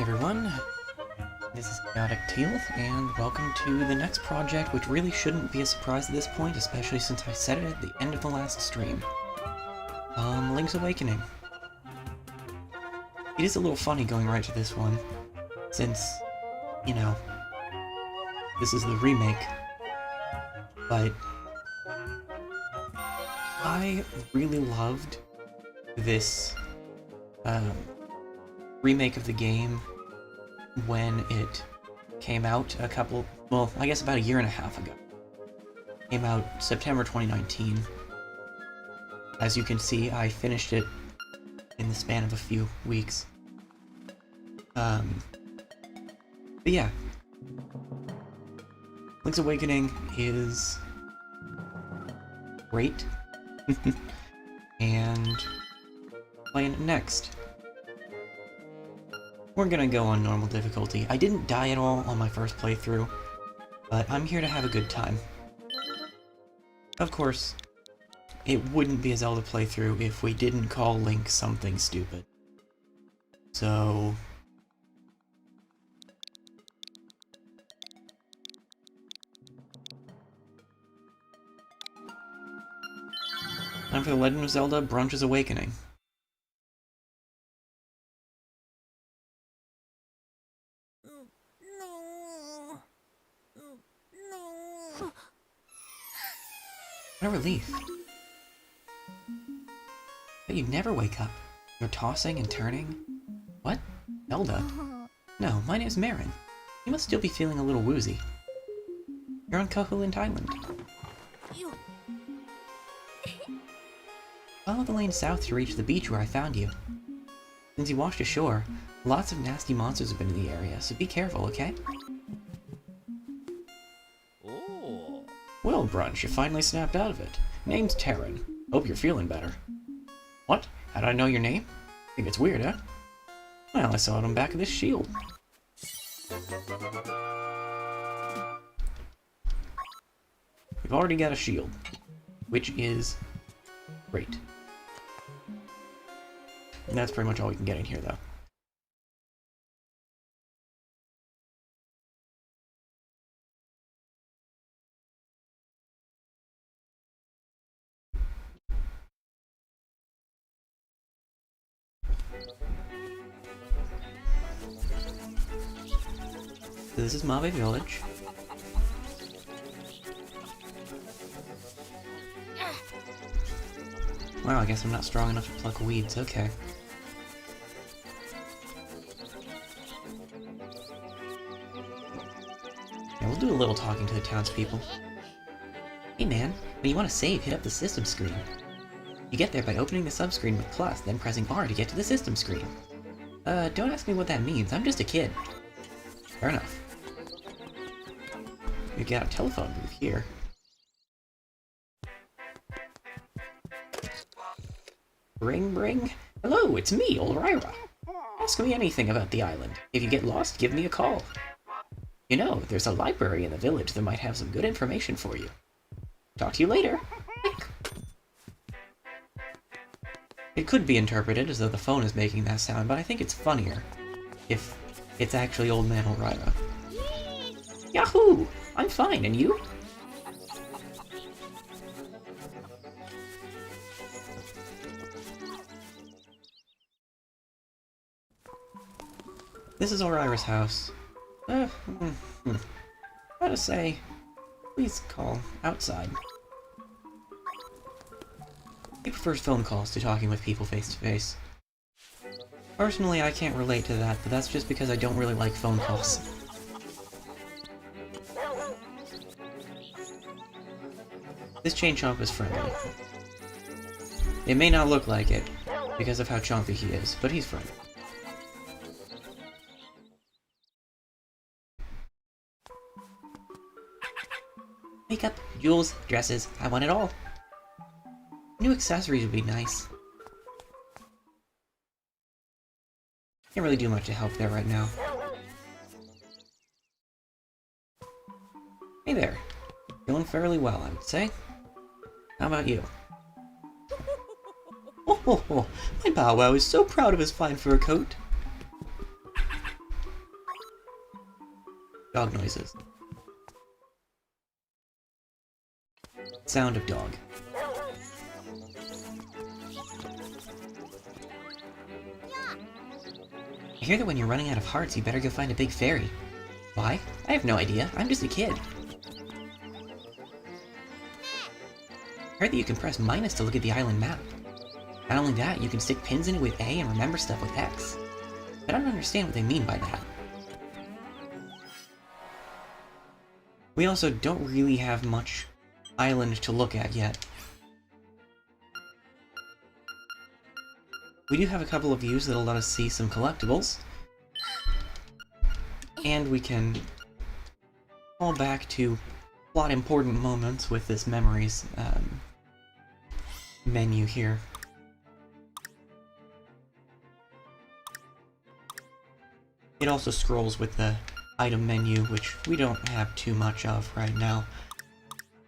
Hey everyone, this is Chaotic Teal, and welcome to the next project, which really shouldn't be a surprise at this point, especially since I said it at the end of the last stream. Link's Awakening. It is a little funny going right to this one, since, you know, this is the remake, but I really loved this, remake of the game when it came out I guess about a year and a half ago. Came out September 2019. As you can see, I finished it in the span of a few weeks. But yeah. Link's Awakening is great. And playing it next. We're gonna go on normal difficulty. I didn't die at all on my first playthrough, but I'm here to have a good time. Of course, it wouldn't be a Zelda playthrough if we didn't call Link something stupid. So... time for The Legend of Zelda: Branch's Awakening. What a relief. But you never wake up. You're tossing and turning. What? Zelda? No, my name's Marin. You must still be feeling a little woozy. You're on Koholint Island. Follow the lane south to reach the beach where I found you. Since you washed ashore, lots of nasty monsters have been in the area, so be careful, okay? Well, Brunch, you finally snapped out of it. Name's Terran. Hope you're feeling better. What? How did I know your name? Think it's weird, huh? Well, I saw it on the back of this shield. We've already got a shield, which is great. And that's pretty much all we can get in here, though. So this is Mabe Village. Wow, I guess I'm not strong enough to pluck weeds, okay. Yeah, we'll do a little talking to the townspeople. Hey man, when you want to save, hit up the system screen. You get there by opening the subscreen with plus, then pressing R to get to the system screen. Don't ask me what that means, I'm just a kid. Fair enough. We got a telephone booth here. Ring, ring. Hello, it's me, Ulrira. Ask me anything about the island. If you get lost, give me a call. You know, there's a library in the village that might have some good information for you. Talk to you later. It could be interpreted as though the phone is making that sound, but I think it's funnier if it's actually Old Man Ulrira. Yahoo! I'm fine, and you? This is Ulrira's house. How to say, please call outside. He prefers phone calls to talking with people face to face. Personally, I can't relate to that, but that's just because I don't really like phone calls. This chain chomp is friendly. It may not look like it, because of how chompy he is, but he's friendly. Makeup, jewels, dresses, I want it all. New accessories would be nice. Can't really do much to help there right now. Hey there. Feeling fairly well, I would say. How about you? Oh, my Bow Wow is so proud of his fine fur coat. dog noises. Sound of dog. I hear that when you're running out of hearts, you better go find a big fairy. Why? I have no idea. I'm just a kid. I heard that you can press minus to look at the island map. Not only that, you can stick pins in it with A and remember stuff with X. I don't understand what they mean by that. We also don't really have much island to look at yet. We do have a couple of views that'll let us see some collectibles. And we can fall back to plot important moments with this memories menu here. It also scrolls with the item menu, which we don't have too much of right now,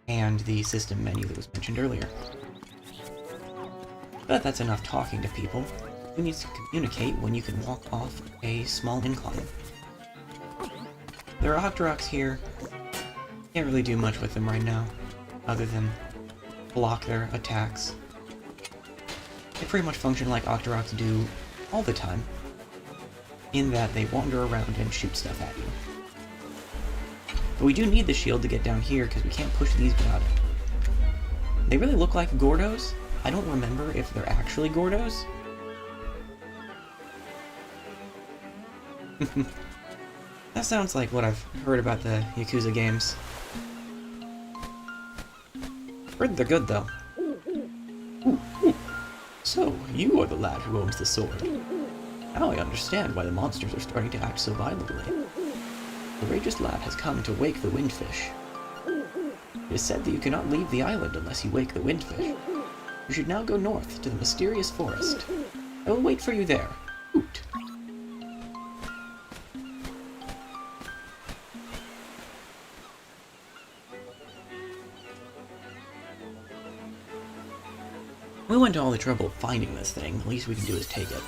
and the system menu that was mentioned earlier. But that's enough talking to people. Who needs to communicate when you can walk off a small incline? There are Octoroks here. Can't really do much with them right now, other than block their attacks. They pretty much function like Octoroks do all the time, in that they wander around and shoot stuff at you. But we do need the shield to get down here, because we can't push these without it. They really look like Gordos. I don't remember if they're actually Gordos. That sounds like what I've heard about the Yakuza games. Heard they're good, though. So, you are the lad who owns the sword. Now I understand why the monsters are starting to act so violently. The courageous lad has come to wake the windfish. It is said that you cannot leave the island unless you wake the windfish. You should now go north to the mysterious forest. I will wait for you there. Hoot. We went to all the trouble of finding this thing. The least we can do is take it.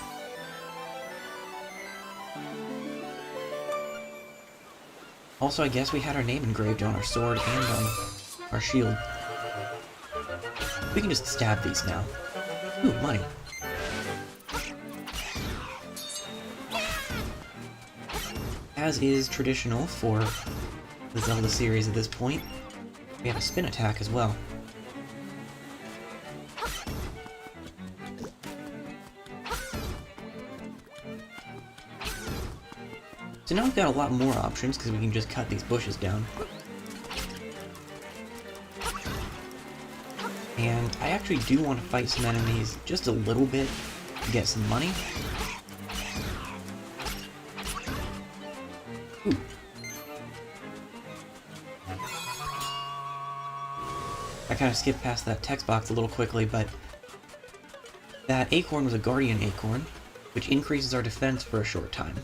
Also, I guess we had our name engraved on our sword and on our shield. We can just stab these now. Ooh, money. As is traditional for the Zelda series at this point, we have a spin attack as well. So now we've got a lot more options, because we can just cut these bushes down. And I actually do want to fight some enemies just a little bit to get some money. Ooh. I kind of skipped past that text box a little quickly, but that Acorn was a Guardian Acorn, which increases our defense for a short time.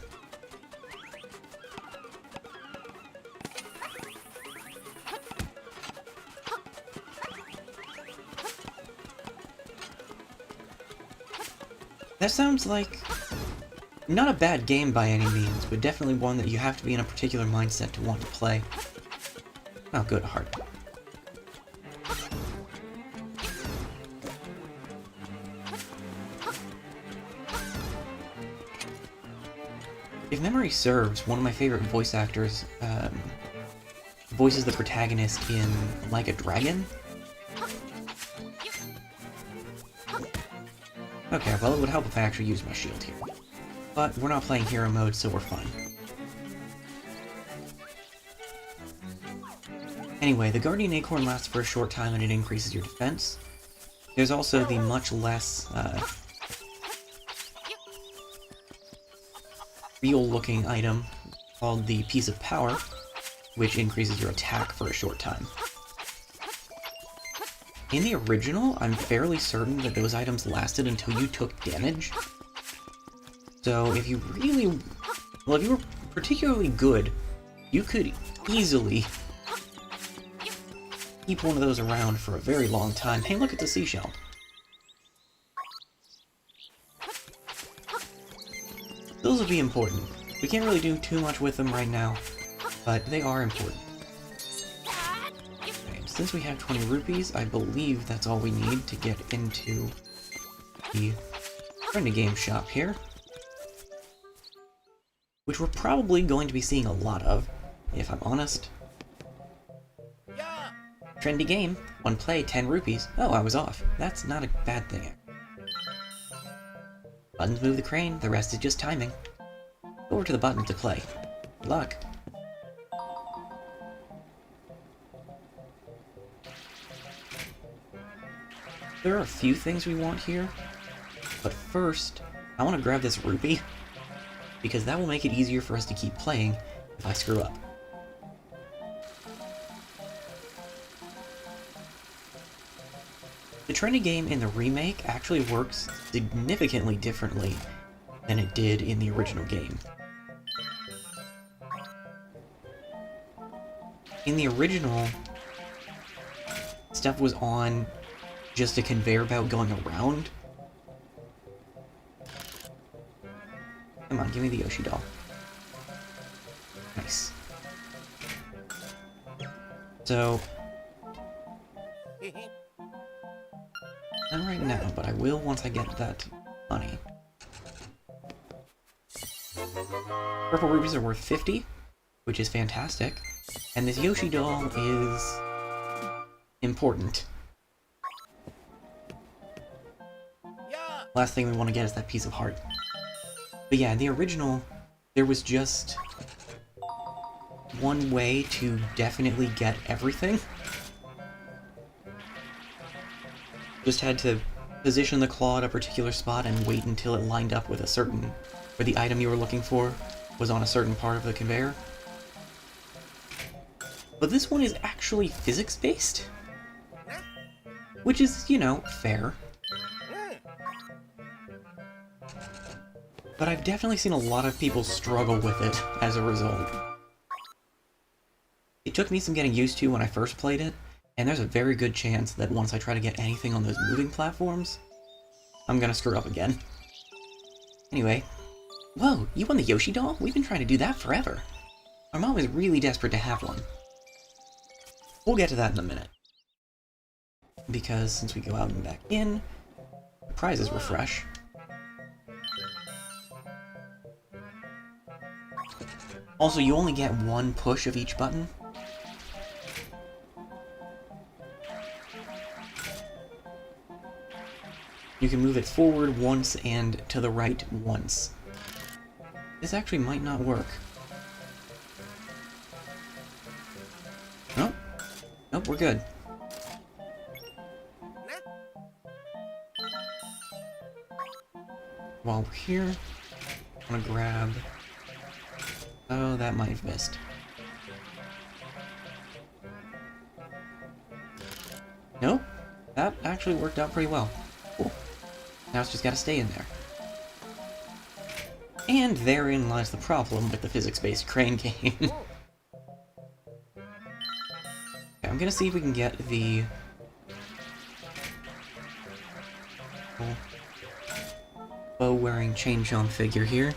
That sounds like not a bad game by any means, but definitely one that you have to be in a particular mindset to want to play. Oh, good heart. If memory serves, one of my favorite voice actors voices the protagonist in Like a Dragon. Okay, well, it would help if I actually used my shield here. But we're not playing hero mode, so we're fine. Anyway, the Guardian Acorn lasts for a short time and it increases your defense. There's also the much less real-looking item called the Piece of Power, which increases your attack for a short time. In the original, I'm fairly certain that those items lasted until you took damage. So if you really... well, if you were particularly good, you could easily keep one of those around for a very long time. Hey, look at the seashell. Those will be important. We can't really do too much with them right now. but they are important. Okay, since we have 20 rupees, I believe that's all we need to get into the trendy game shop here, which we're probably going to be seeing a lot of, if I'm honest. Trendy game, 1 play, 10 rupees. Oh, I was off. That's not a bad thing. Buttons move the crane, the rest is just timing. Go over to the button to play. Good luck. There are a few things we want here, but first, I want to grab this rupee, because that will make it easier for us to keep playing if I screw up. The trendy game in the remake actually works significantly differently than it did in the original game. In the original, stuff was on just a conveyor belt going around. Come on, give me the Yoshi doll. Nice. So, not right now, but I will once I get that money. Purple rubies are worth 50, which is fantastic. And this Yoshi doll is important. Last thing we want to get is that piece of heart. But yeah, in the original, there was just one way to definitely get everything. Just had to position the claw at a particular spot and wait until it lined up with a certain... where the item you were looking for was on a certain part of the conveyor. But this one is actually physics-based, which is, you know, fair. But I've definitely seen a lot of people struggle with it as a result. It took me some getting used to when I first played it, and there's a very good chance that once I try to get anything on those moving platforms, I'm gonna screw up again. Anyway, whoa, you won the Yoshi doll? We've been trying to do that forever. Our mom is really desperate to have one. We'll get to that in a minute. Because since we go out and back in, the prizes refresh. Also, you only get 1 push of each button. You can move it forward once and to the right once. This actually might not work. Nope. Nope, we're good. While we're here, I'm gonna grab... Oh, that might have missed. Nope. That actually worked out pretty well. Cool. Now it's just gotta stay in there. And therein lies the problem with the physics-based crane game. Okay, I'm gonna see if we can get the... bow-wearing chain-chomp figure here.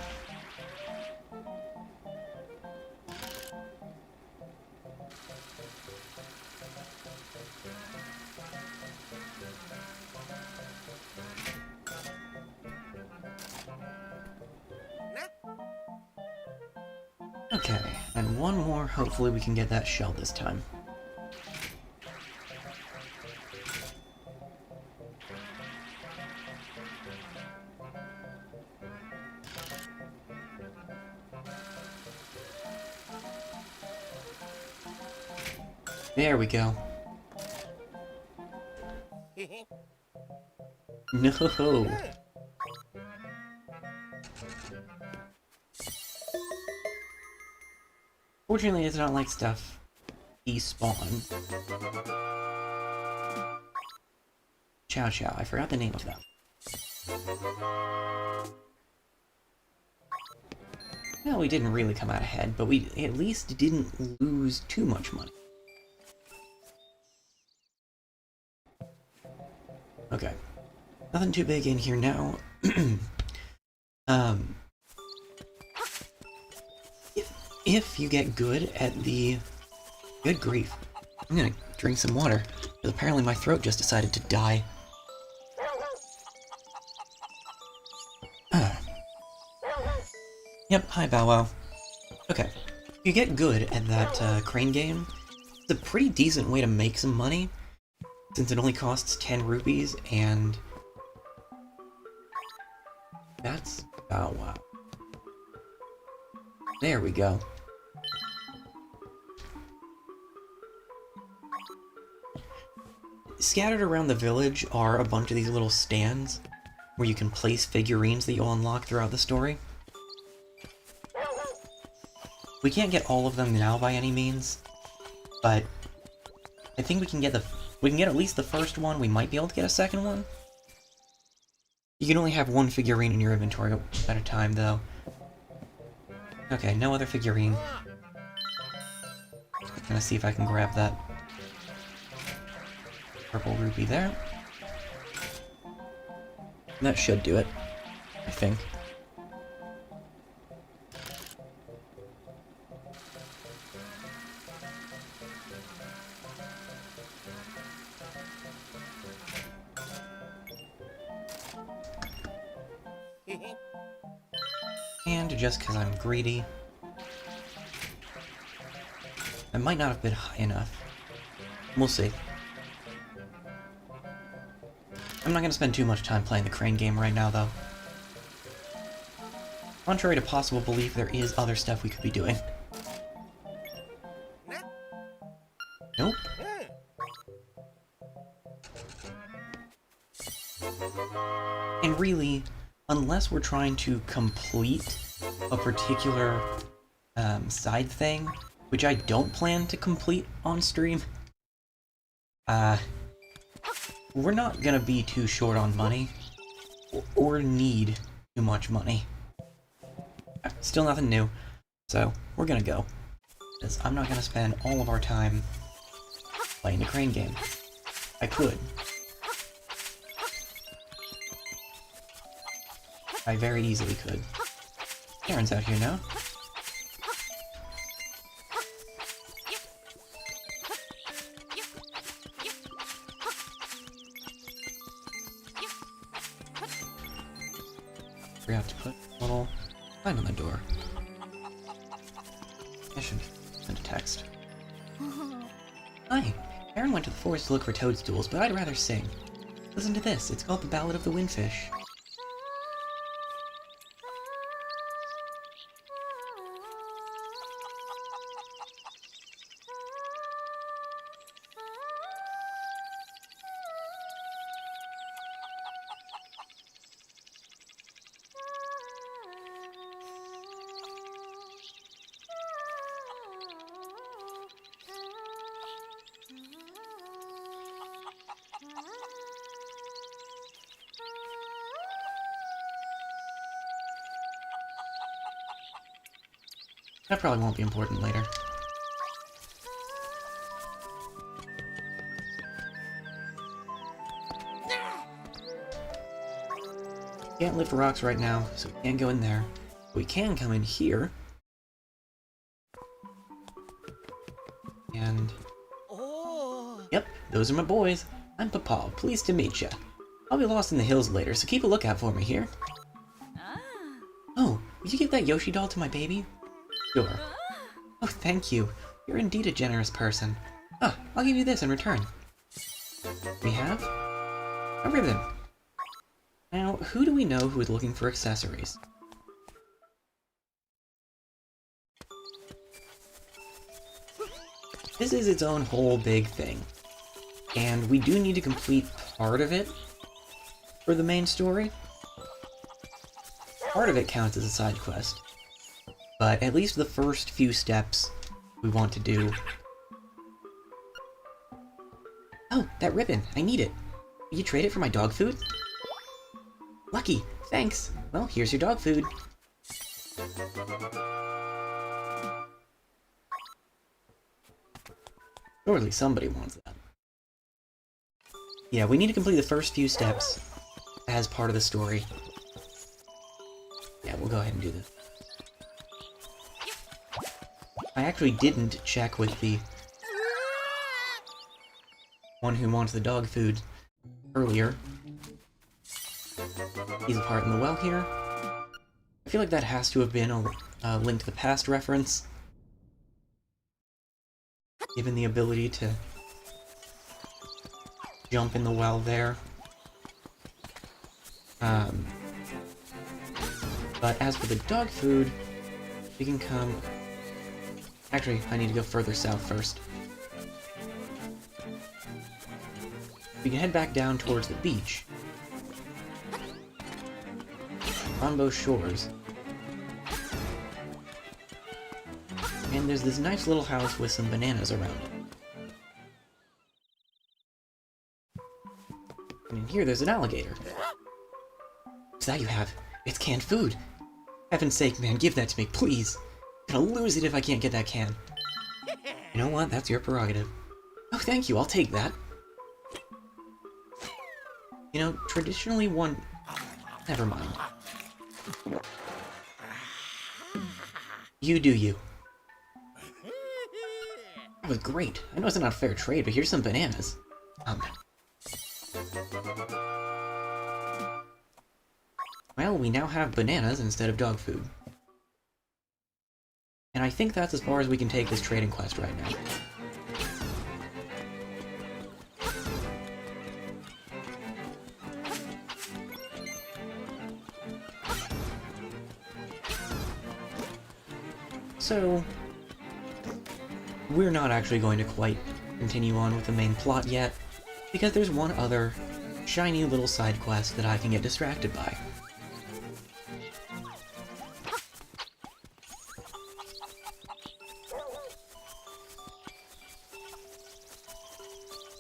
Okay, and one more, hopefully we can get that shell this time. There we go. No! Fortunately, it's not like stuff despawn. Chow Chow, I forgot the name of them. Well, we didn't really come out ahead, but we at least didn't lose too much money. Okay. Nothing too big in here now. if you get good at the... Good grief. I'm gonna drink some water, because apparently my throat just decided to die. Yep, hi Bow Wow. Okay, if you get good at that crane game, it's a pretty decent way to make some money, since it only costs 10 rupees, and... That's Bow Wow. There we go. Scattered around the village are a bunch of these little stands where you can place figurines that you'll unlock throughout the story. We can't get all of them now by any means, but I think we can get at least the first one. We might be able to get a second one. You can only have one figurine in your inventory at a time, though. Okay, no other figurine. I'm gonna see if I can grab that purple rupee there. That should do it, I think. And just because I'm greedy, I might not have been high enough. We'll see. I'm not going to spend too much time playing the crane game right now, though. Contrary to possible belief, there is other stuff we could be doing. Nope. And really, unless we're trying to complete a particular side thing, which I don't plan to complete on stream, we're not gonna be too short on money, or need too much money. Still nothing new, so we're gonna go. Because I'm not gonna spend all of our time playing the crane game. I could. I very easily could. Karen's out here now. Forgot to put a little sign on the door. I should send a text. Hi! Aaron went to the forest to look for toadstools, but I'd rather sing. Listen to this, it's called the Ballad of the Windfish. That probably won't be important later. Can't lift rocks right now, so we can't go in there. But we can come in here. And... Yep, those are my boys. I'm Papa, pleased to meet ya. I'll be lost in the hills later, so keep a lookout for me here. Oh, will you give that Yoshi doll to my baby? Sure. Oh, thank you. You're indeed a generous person. Ah, I'll give you this in return. We have a ribbon. Now, who do we know who is looking for accessories? This is its own whole big thing. And we do need to complete part of it for the main story. Part of it counts as a side quest. But at least the first few steps we want to do. Oh, that ribbon! I need it! Will you trade it for my dog food? Lucky! Thanks! Well, here's your dog food. Surely somebody wants that. Yeah, we need to complete the first few steps as part of the story. Yeah, we'll go ahead and do this. I actually didn't check with the one who wants the dog food earlier. He's a part in the well here. I feel like that has to have been a Link to the Past reference, given the ability to jump in the well there. But as for the dog food, we can come... Actually, I need to go further south first. We can head back down towards the beach. On both shores. And there's this nice little house with some bananas around it. And in here there's an alligator. What's that you have? It's canned food! Heaven's sake, man, give that to me, please! I'm gonna lose it if I can't get that can. You know what? That's your prerogative. Oh, thank you, I'll take that. You know, traditionally one... Never mind. You do you. That was great. I know it's not a fair trade, but here's some bananas. Well, we now have bananas instead of dog food. And I think that's as far as we can take this trading quest right now. So, we're not actually going to quite continue on with the main plot yet, because there's one other shiny little side quest that I can get distracted by.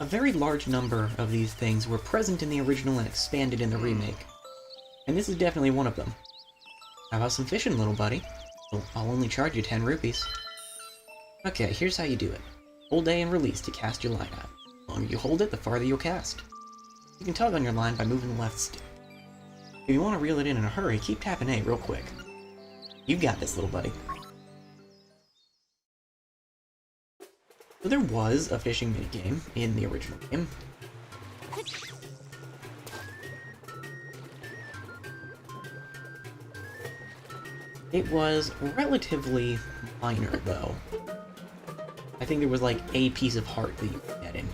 A very large number of these things were present in the original and expanded in the remake, and this is definitely one of them. How about some fishing, little buddy? I'll only charge you 10 rupees. Okay, here's how you do it. Hold A and release to cast your line out. The longer you hold it, the farther you'll cast. You can tug on your line by moving the left stick. If you want to reel it in a hurry, keep tapping A real quick. You got this, little buddy. So there was a fishing minigame in the original game. It was relatively minor, though. I think there was like a piece of heart that you could get in.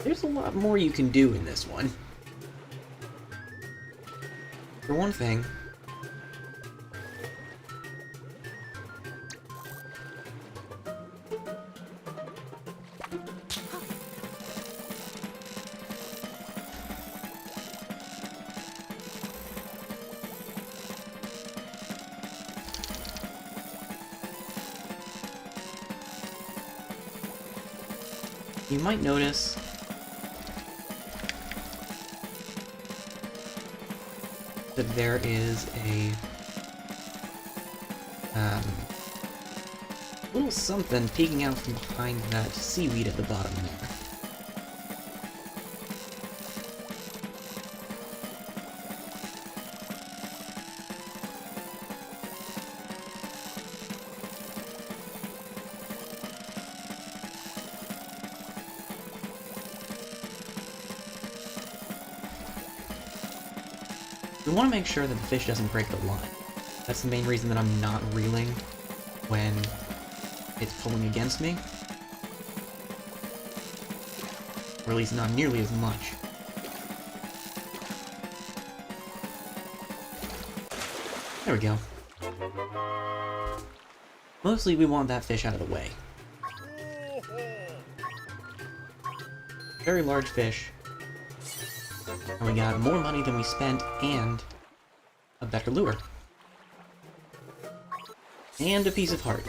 There's a lot more you can do in this one. For one thing, you might notice that there is a little something peeking out from behind that seaweed at the bottom there. We want to make sure that the fish doesn't break the line. That's the main reason that I'm not reeling when it's pulling against me. Or at least not nearly as much. There we go. Mostly we want that fish out of the way. Very large fish. And we got more money than we spent, and a better lure. And a piece of heart.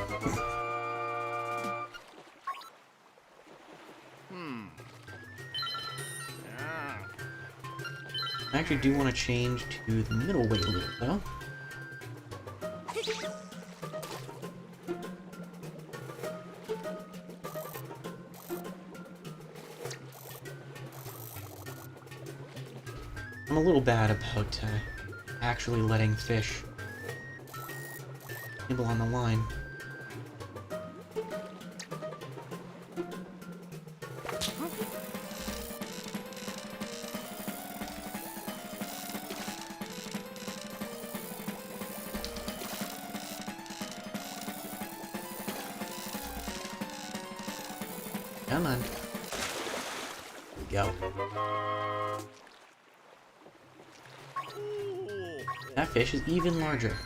I actually do want to change to the middleweight lure, though. I'm a little bad about actually letting fish Nibble on the line. Come on. Here we go. That fish is even larger.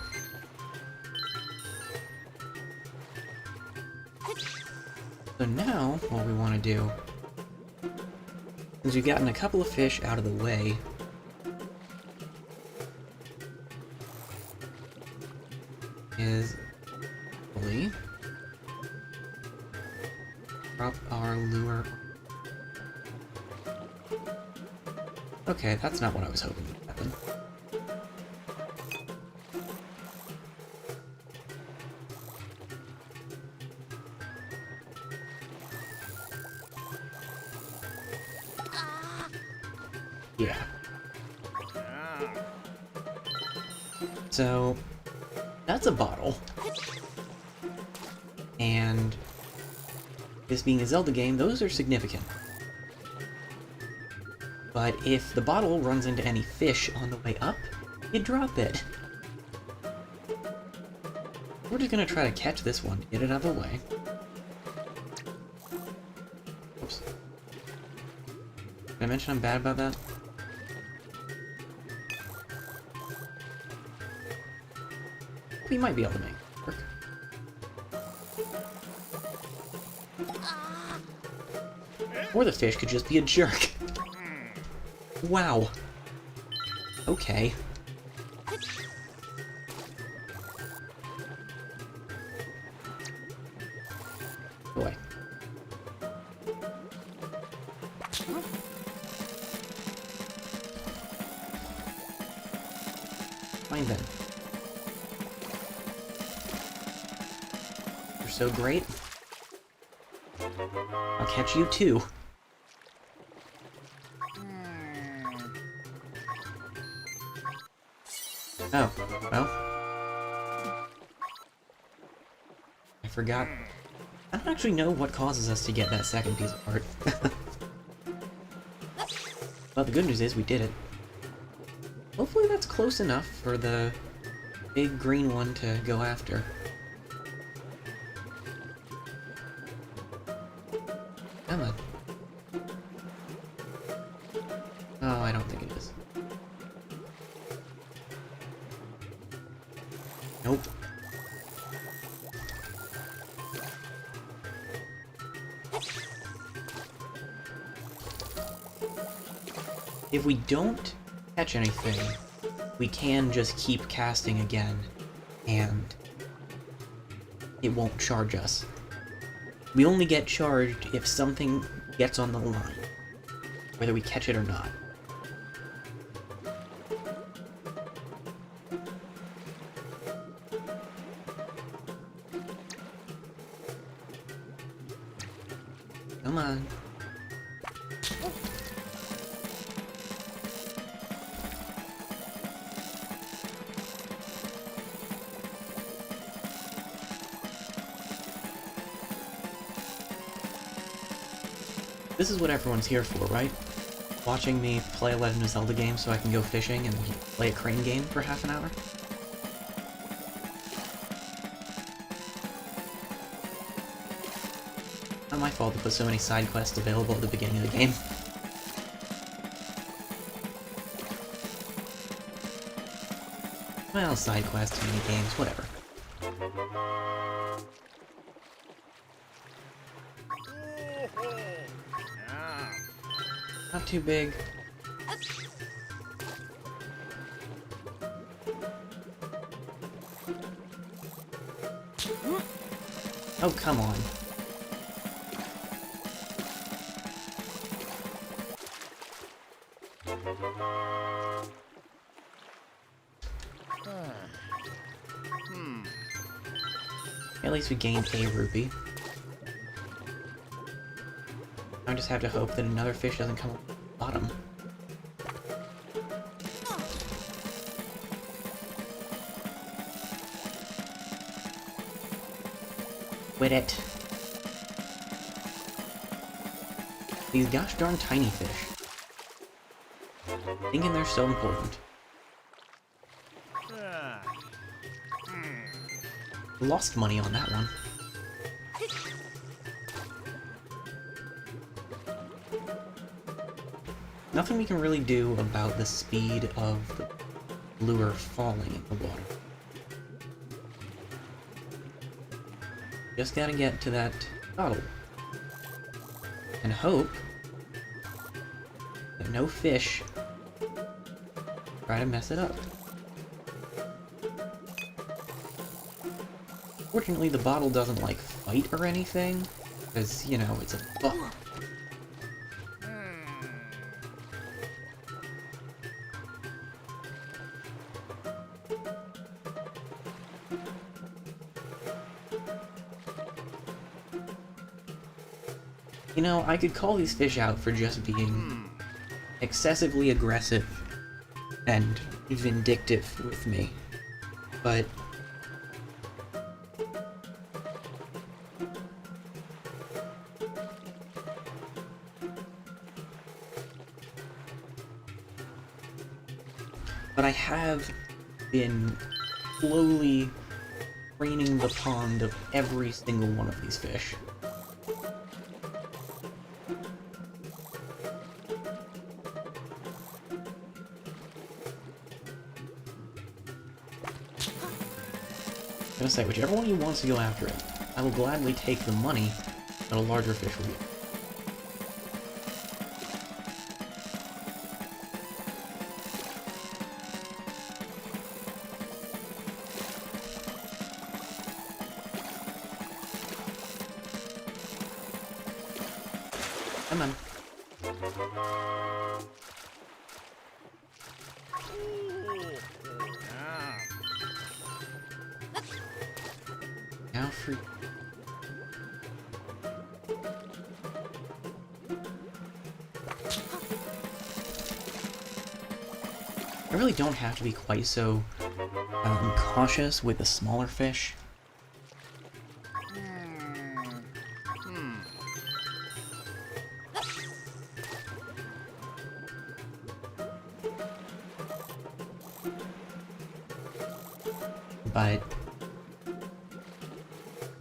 So now, what we want to do, since we've gotten a couple of fish out of the way, is hopefully drop our lure. Okay, that's not what I was hoping would happen. Yeah. So, that's a bottle. And this being a Zelda game, those are significant. But if the bottle runs into any fish on the way up, you drop it. We're just gonna try to catch this one, get it out of the way. Oops. Did I mention I'm bad about that? We might be able to make it work. Or the fish could just be a jerk. Wow. Okay. Go away. Fine then. You're so great. I'll catch you too. Oh, well. I forgot. I don't actually know what causes us to get that second piece of art. Well, the good news is we did it. Hopefully that's close enough for the big green one to go after. Come on. Oh, I don't think it is. Nope. If we don't catch anything, we can just keep casting again, and it won't charge us. We only get charged if something gets on the line, whether we catch it or not. Come on. This is what everyone's here for, right? Watching me play a Legend of Zelda game so I can go fishing and play a crane game for half an hour? Not my fault to put so many side quests available at the beginning of the game. Well, side quests, mini games, whatever. Not too big. Oh, come on. At least we gained a rupee. I just have to hope that another fish doesn't come up the bottom. Quit it. These gosh darn tiny fish. Thinking they're so important. Lost money on that one. Nothing we can really do about the speed of the lure falling in the water. Just gotta get to that bottle. And hope that no fish try to mess it up. Fortunately, the bottle doesn't, like, fight or anything, because, you know, it's a buck. You know, I could call these fish out for just being excessively aggressive and vindictive with me, but I have been slowly draining the pond of every single one of these fish. I'm gonna say, whichever one of you wants to go after it, I will gladly take the money that a larger fish will get. Come on. Now for... I really don't have to be quite so cautious with the smaller fish. But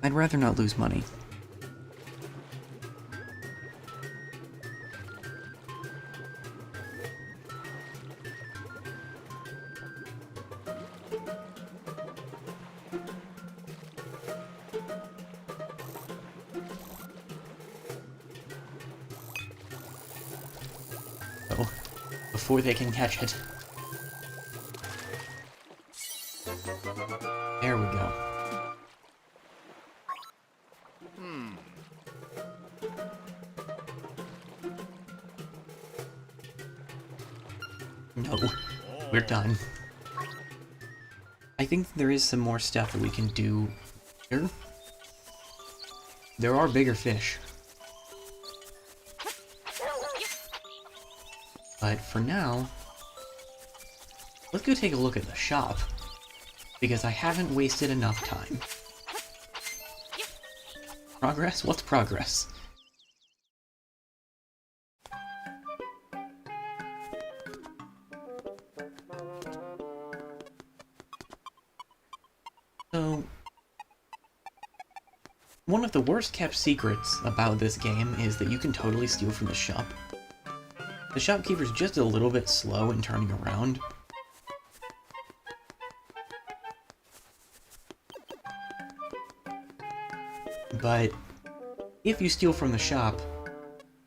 I'd rather not lose money. So, before they can catch it. There we go. No, we're done. I think there is some more stuff that we can do here. There are bigger fish. But for now, let's go take a look at the shop, because I haven't wasted enough time. Progress? What's progress? So, one of the worst kept secrets about this game is that you can totally steal from the shop. The shopkeeper's just a little bit slow in turning around. But if you steal from the shop,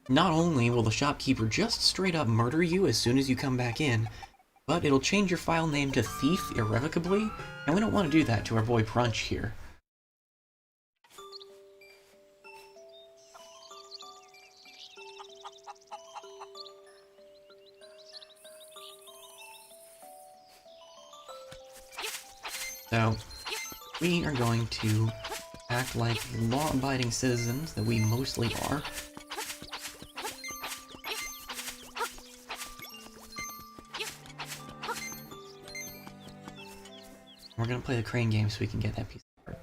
not only will the shopkeeper just straight up murder you as soon as you come back in, but it'll change your file name to Thief irrevocably, and we don't want to do that to our boy Crunch here. So, we are going to act like law-abiding citizens that we mostly are. We're gonna play the crane game so we can get that piece of art.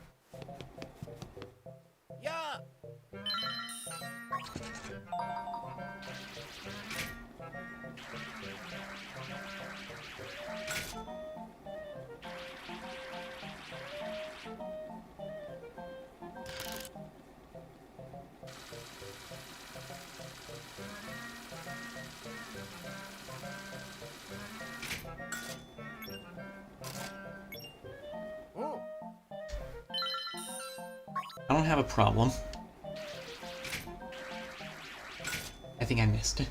don't have a problem. I think I missed.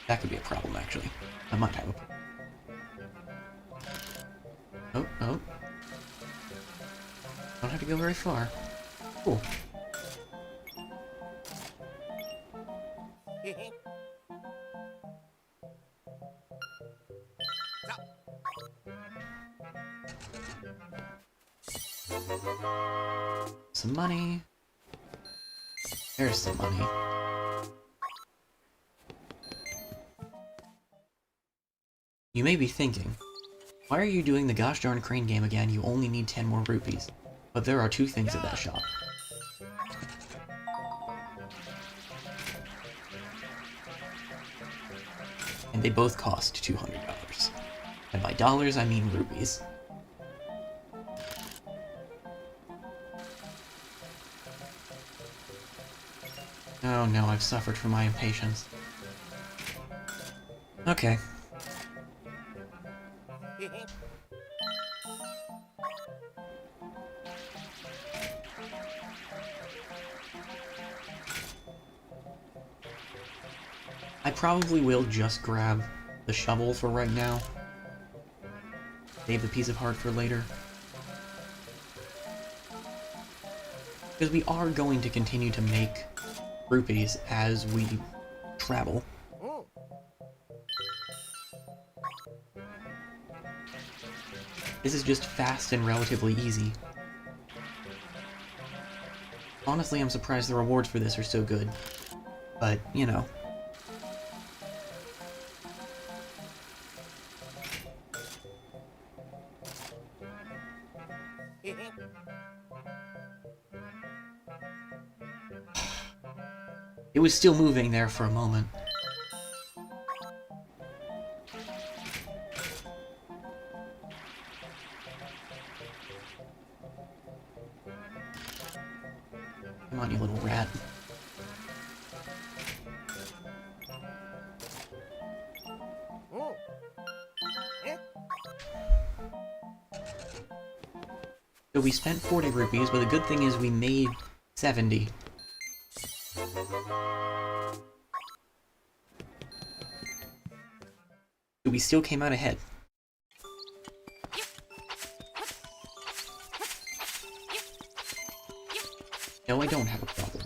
That could be a problem, actually. I might have a problem. Oh. Don't have to go very far. Cool. Some money. There's some money. You may be thinking, why are you doing the gosh darn crane game again? You only need 10 more rupees. But there are 2 things at that shop. And they both cost $200. And by dollars, I mean rupees. Oh no, I've suffered from my impatience. Okay. I probably will just grab the shovel for right now. Save the piece of heart for later. Because we are going to continue to make rupees as we travel. This is just fast and relatively easy. Honestly, I'm surprised the rewards for this are so good. But, you know. It was still moving there for a moment. Come on, you little rat. So we spent 40 rupees, but the good thing is we made 70. So we still came out ahead. No, I don't have a problem.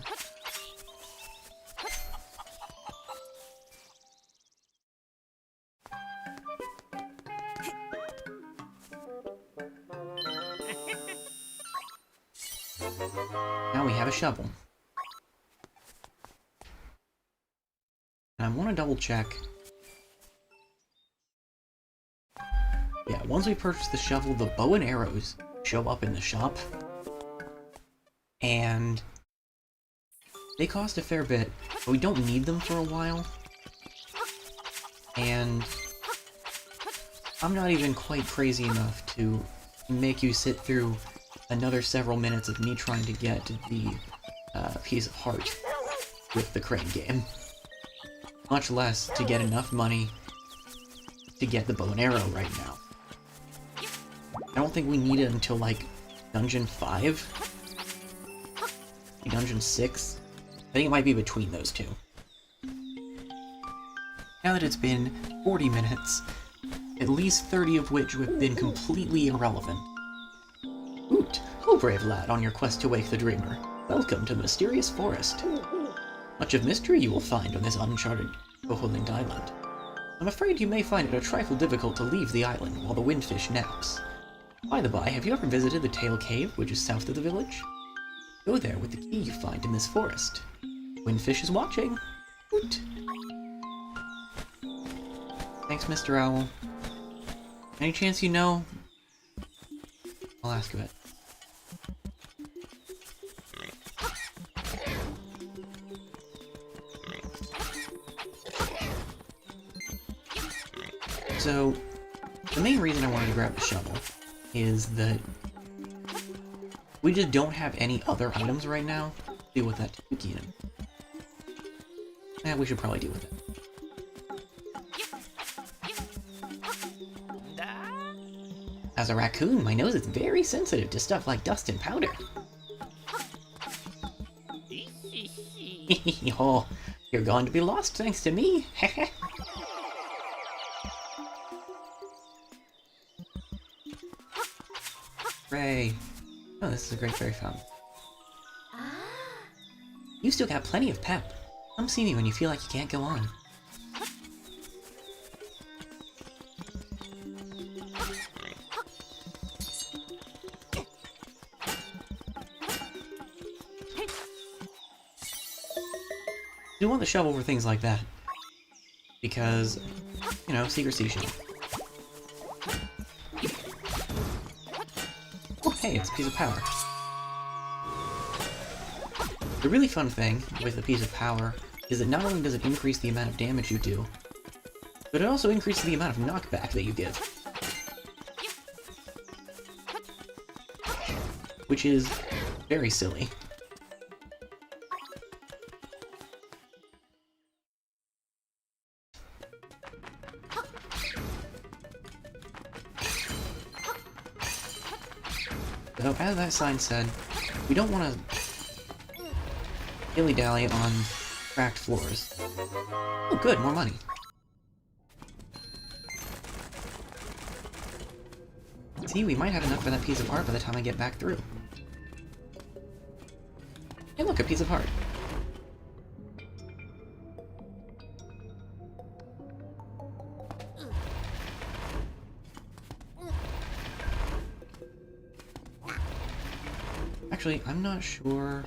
Now we have a shovel. And I want to double check. Yeah, once we purchase the shovel, the bow and arrows show up in the shop. And they cost a fair bit, but we don't need them for a while. And I'm not even quite crazy enough to make you sit through another several minutes of me trying to get the piece of heart with the crane game. Much less to get enough money to get the bow and arrow right now. I don't think we need it until, like, Dungeon 5? Dungeon 6? I think it might be between those two. Now that it's been 40 minutes, at least 30 of which have been completely irrelevant. Hoot! Oh, brave lad, on your quest to wake the dreamer. Welcome to the mysterious forest. Much of mystery you will find on this uncharted Koholint Island. I'm afraid you may find it a trifle difficult to leave the island while the windfish naps. By the by, have you ever visited the Tail Cave, which is south of the village? Go there with the key you find in this forest. Windfish is watching. Hoot! Thanks, Mr. Owl. Any chance you know? I'll ask about it. So, the main reason I wanted to grab the shovel is that we just don't have any other items right now to deal with that Tanuki in. We should probably deal with it. As a raccoon, my nose is very sensitive to stuff like dust and powder. Oh, you're going to be lost thanks to me. Hooray. Oh, this is a great fairy fountain. You still got plenty of pep. Come see me when you feel like you can't go on. You want the shovel for things like that. Because, you know, secrecy shit. Oh, hey, it's a piece of power. The really fun thing with a piece of power is that not only does it increase the amount of damage you do, but it also increases the amount of knockback that you give. Which is very silly. So, as that sign said, we don't want to dilly-dally on cracked floors. Oh good, more money. See, we might have enough for that piece of art by the time I get back through. Hey look, a piece of heart. Actually, I'm not sure.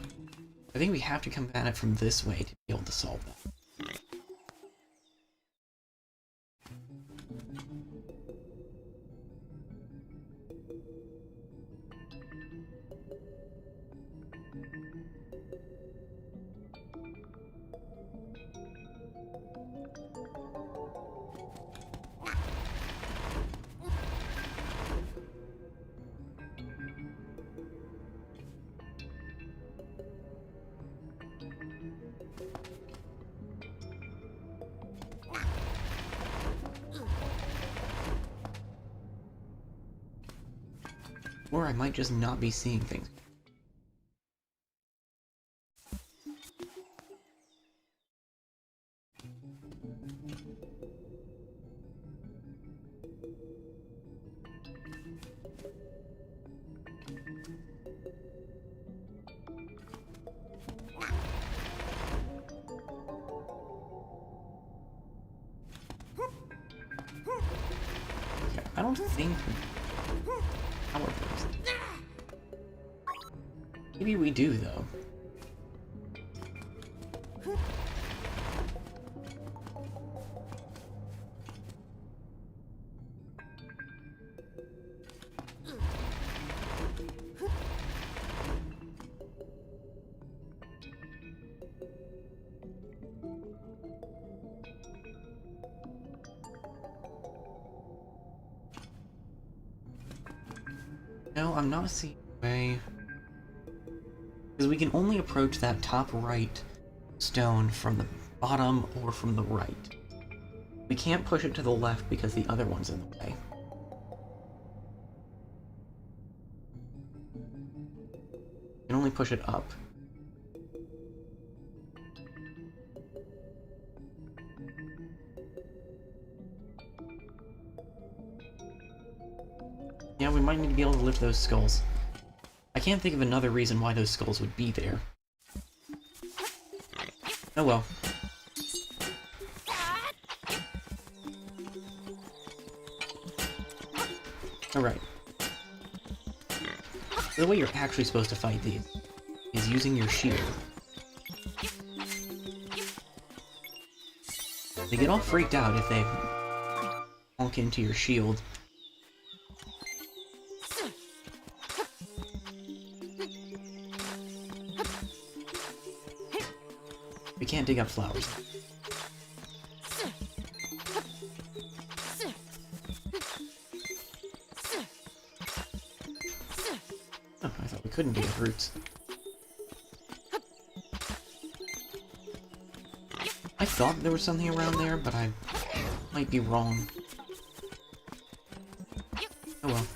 I think we have to come at it from this way to be able to solve that. Or I might just not be seeing things. Okay, I don't think power first. Maybe we do, though. No, I'm not seeing a way. Because we can only approach that top right stone from the bottom or from the right. We can't push it to the left because the other one's in the way. We can only push it up. Yeah, we might need to be able to lift those skulls. I can't think of another reason why those skulls would be there. Oh well. Alright. The way you're actually supposed to fight these is using your shield. They get all freaked out if they honk into your shield. We can't dig up flowers. Oh, I thought we couldn't dig up roots. I thought there was something around there, but I might be wrong. Oh well.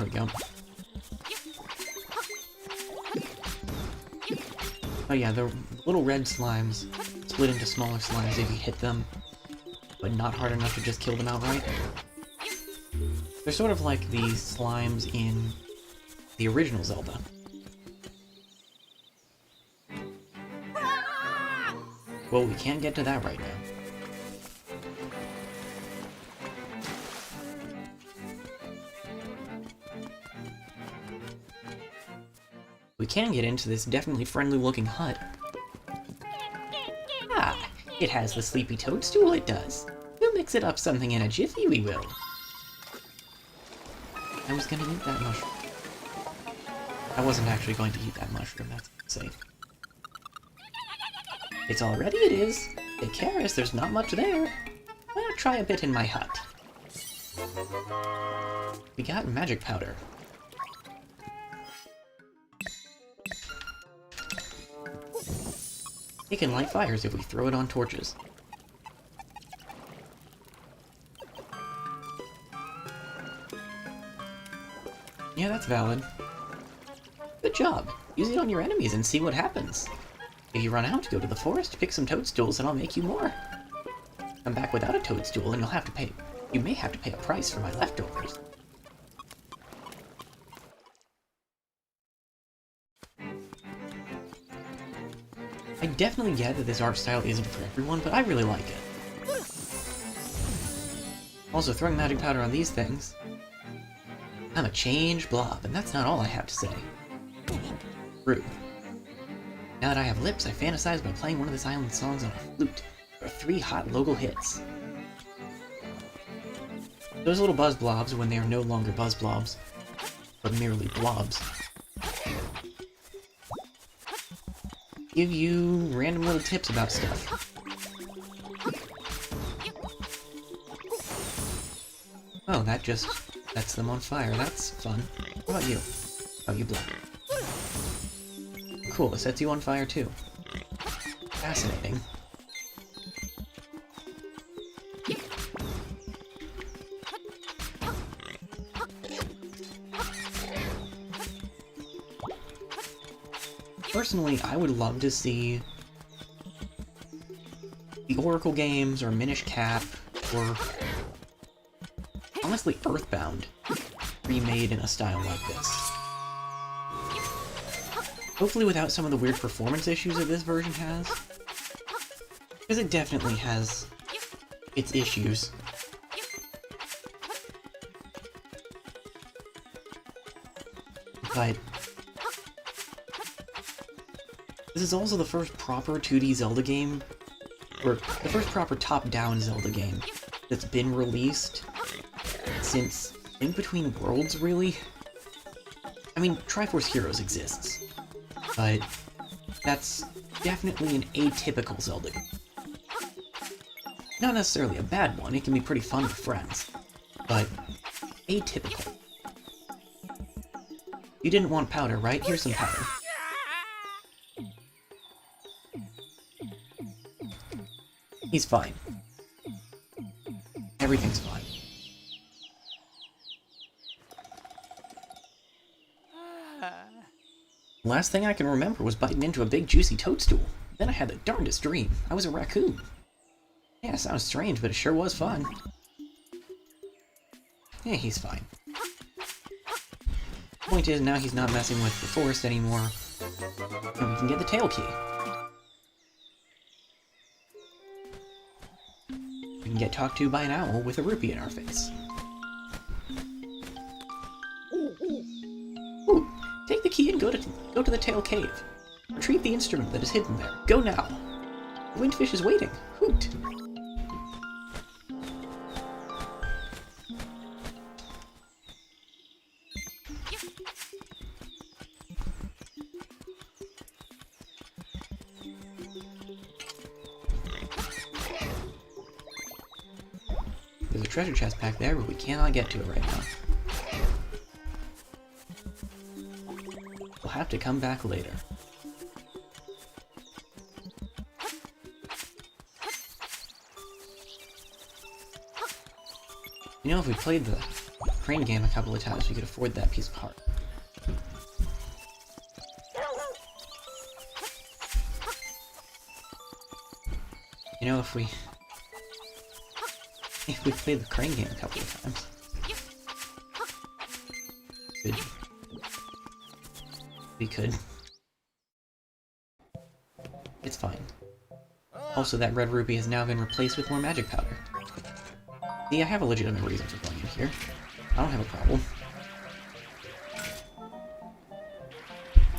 There we go. Oh yeah, the little red slimes split into smaller slimes if you hit them, but not hard enough to just kill them outright. They're sort of like the slimes in the original Zelda. Well, we can't get to that right now. We can get into this definitely friendly-looking hut. Ah, it has the sleepy toadstool, it does. We'll mix it up something in a jiffy, we will. I was gonna eat that mushroom. I wasn't actually going to eat that mushroom, that's safe. It's all ready, it is. Take care, as there's not much there. Why not try a bit in my hut? We got magic powder. It can light fires if we throw it on torches. Yeah, that's valid. Good job. Use it on your enemies and see what happens. If you run out, go to the forest, pick some toadstools, and I'll make you more. Come back without a toadstool, and you'll have to pay. You may have to pay a price for my leftovers. I definitely get that this art style isn't for everyone, but I really like it. Also, throwing magic powder on these things. I'm a changed blob, and that's not all I have to say. Rude. Now that I have lips, I fantasize by playing one of this island's songs on a flute. There are 3 hot local hits. Those little buzz blobs, when they are no longer buzz blobs, but merely blobs, give you random little tips about stuff. Oh, that just sets them on fire. That's fun. What about you? Oh, you blow. Cool, it sets you on fire too. Fascinating. Personally, I would love to see the Oracle games, or Minish Cap, or honestly Earthbound remade in a style like this. Hopefully without some of the weird performance issues that this version has. Because it definitely has its issues. But this is also the first proper 2D Zelda game, or the first proper top-down Zelda game that's been released since In Between Worlds, really? I mean, Triforce Heroes exists, but that's definitely an atypical Zelda game. Not necessarily a bad one, it can be pretty fun with friends, but atypical. You didn't want powder, right? Here's some powder. He's fine. Everything's fine. Last thing I can remember was biting into a big juicy toadstool. Then I had the darndest dream. I was a raccoon. Yeah, sounds strange, but it sure was fun. Yeah, he's fine. Point is, now he's not messing with the forest anymore, and we can get the tail key. We can get talked to by an owl with a rupee in our face. Ooh, take the key and go to the tail cave. Retrieve the instrument that is hidden there. Go now. The windfish is waiting. Hoot. There's a treasure chest back there, but we cannot get to it right now. We'll have to come back later. You know, if we played the crane game a couple of times, we could afford that piece of heart. You know, if we played the crane game a couple of times, we could. It's fine. Also, that red rupee has now been replaced with more magic powder. See, I have a legitimate reason for going in here. I don't have a problem.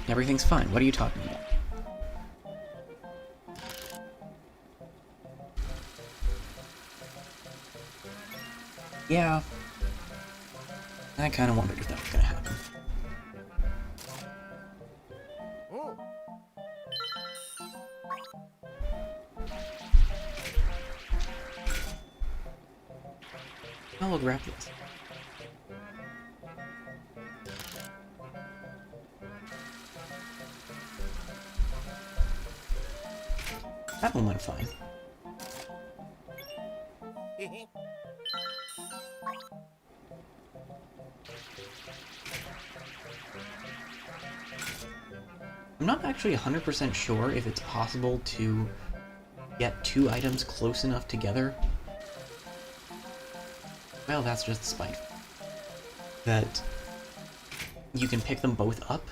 Everything's fine. What are you talking about? Yeah. I kind of wondered if that was going to happen. I'll grab this. That one went fine. I'm not actually 100% sure if it's possible to get two items close enough together. Well, that's just spiteful. That you can pick them both up.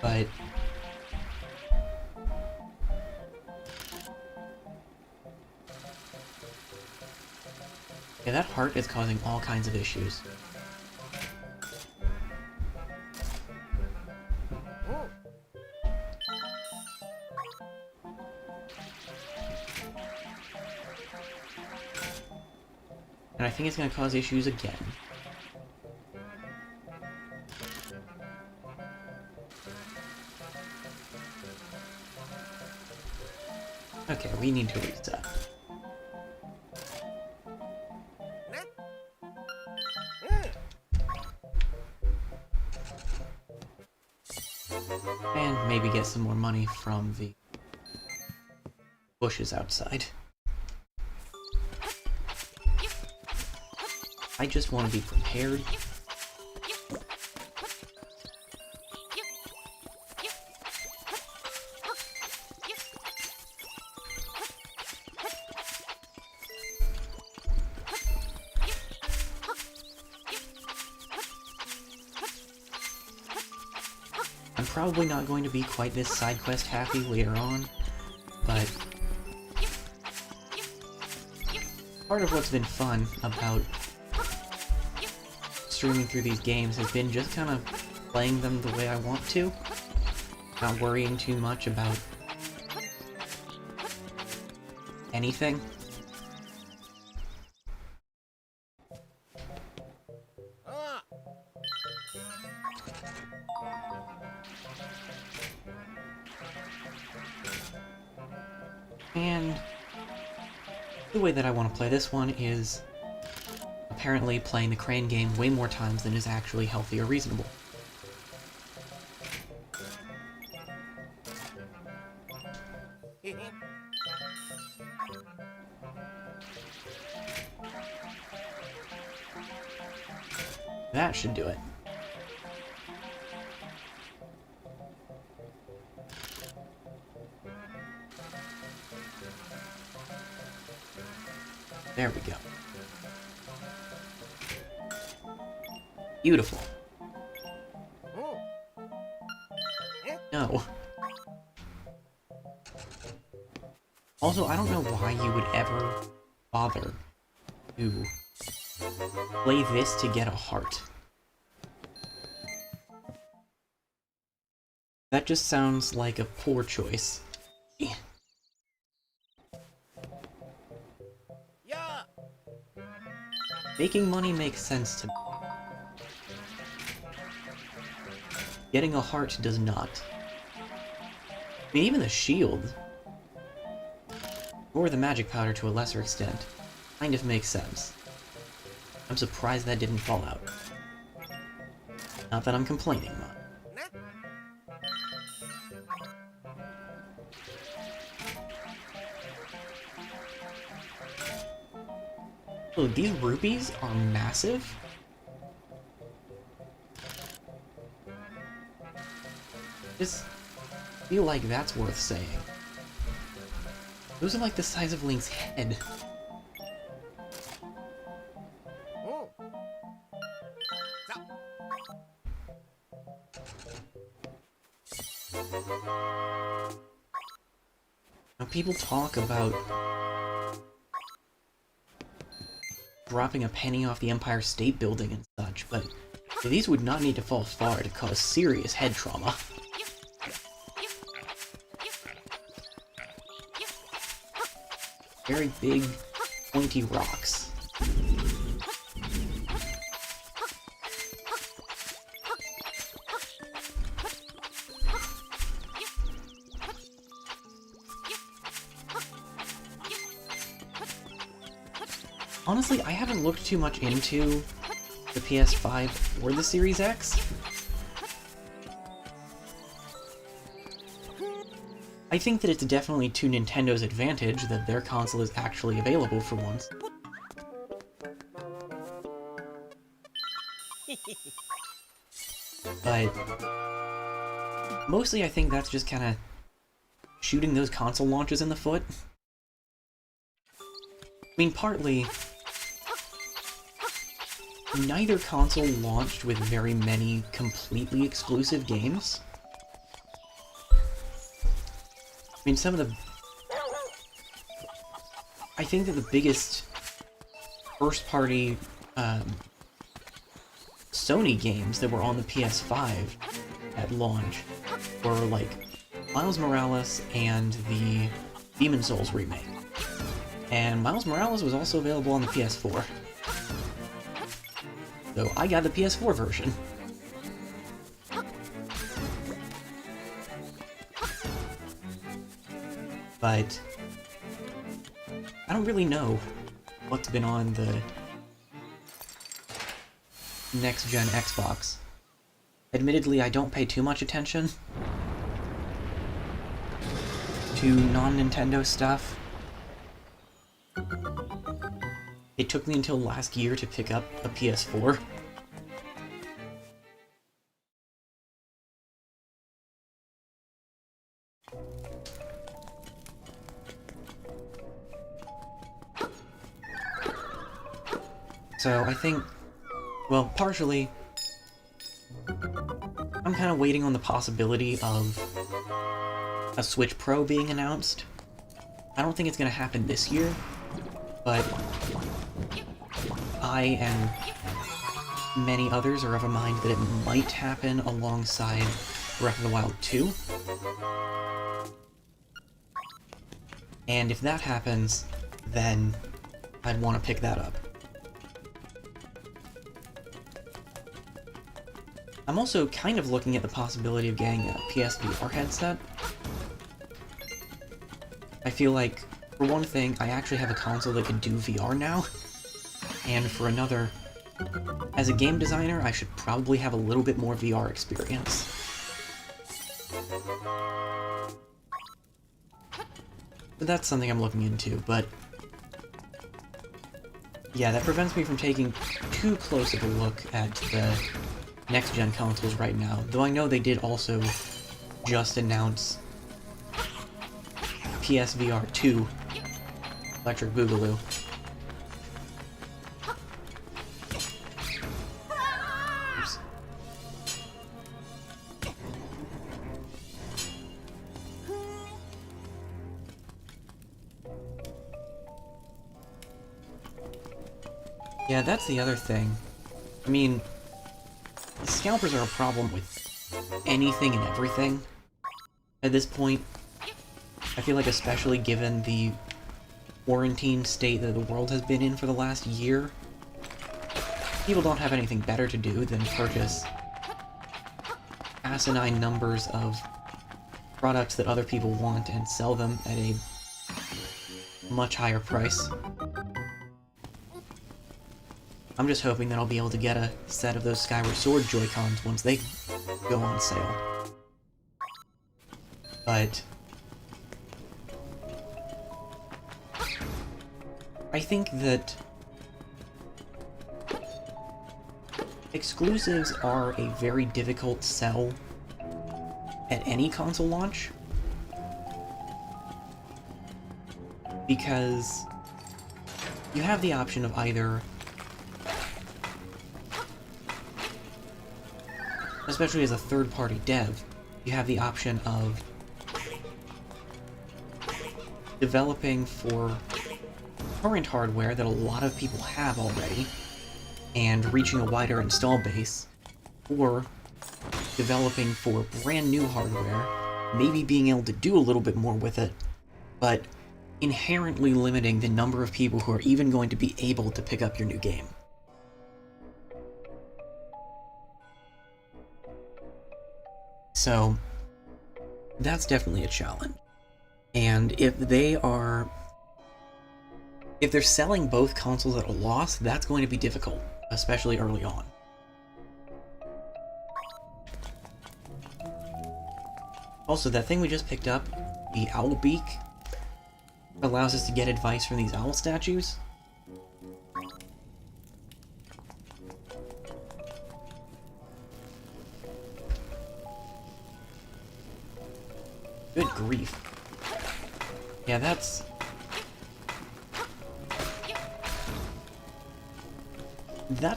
But yeah, that heart is causing all kinds of issues. And I think it's going to cause issues again. Okay, we need to reset. And maybe get some more money from the bushes outside. I just want to be prepared. I'm probably not going to be quite this side quest happy later on, but part of what's been fun about streaming through these games has been just kind of playing them the way I want to, not worrying too much about anything. And the way that I want to play this one is apparently playing the crane game way more times than is actually healthy or reasonable. That should do it. There we go. Beautiful. No. Also, I don't know why you would ever bother to play this to get a heart. That just sounds like a poor choice. Making money makes sense to me. Getting a heart does not. I mean, even the shield, or the magic powder to a lesser extent, kind of makes sense. I'm surprised that didn't fall out. Not that I'm complaining much. Oh, these rupees are massive. Just feel like that's worth saying. Those are like the size of Link's head. Now people talk about dropping a penny off the Empire State Building and such, but these would not need to fall far to cause serious head trauma. Very big, pointy rocks. Honestly, I haven't looked too much into the PS5 or the Series X. I think that it's definitely to Nintendo's advantage that their console is actually available for once. But mostly I think that's just kind of shooting those console launches in the foot. I mean, partly, neither console launched with very many completely exclusive games. I mean, some of the... I think that the biggest first-party Sony games that were on the PS5 at launch were, like, Miles Morales and the Demon's Souls remake. And Miles Morales was also available on the PS4. So I got the PS4 version. But I don't really know what's been on the next-gen Xbox. Admittedly, I don't pay too much attention to non-Nintendo stuff. It took me until last year to pick up a PS4. So I think, well, partially, I'm kind of waiting on the possibility of a Switch Pro being announced. I don't think it's going to happen this year, but I and many others are of a mind that it might happen alongside Breath of the Wild 2. And if that happens, then I'd want to pick that up. I'm also kind of looking at the possibility of getting a PSVR headset. I feel like, for one thing, I actually have a console that can do VR now, and for another, as a game designer, I should probably have a little bit more VR experience. But that's something I'm looking into, but yeah, that prevents me from taking too close of a look at the next-gen consoles right now, though I know they did also just announce PSVR 2 Electric Boogaloo. Oops. Yeah, that's the other thing. I mean, scalpers are a problem with anything and everything at this point. I feel like, especially given the quarantine state that the world has been in for the last year, people don't have anything better to do than purchase asinine numbers of products that other people want and sell them at a much higher price. I'm just hoping that I'll be able to get a set of those Skyward Sword Joy-Cons once they go on sale. But I think that exclusives are a very difficult sell at any console launch, because you have the option of either, especially as a third-party dev, you have the option of developing for current hardware that a lot of people have already, and reaching a wider install base, or developing for brand new hardware, maybe being able to do a little bit more with it, but inherently limiting the number of people who are even going to be able to pick up your new game. So, that's definitely a challenge. And if they're selling both consoles at a loss, that's going to be difficult, especially early on. Also, that thing we just picked up, the owl beak, allows us to get advice from these owl statues. Good grief. Yeah, that's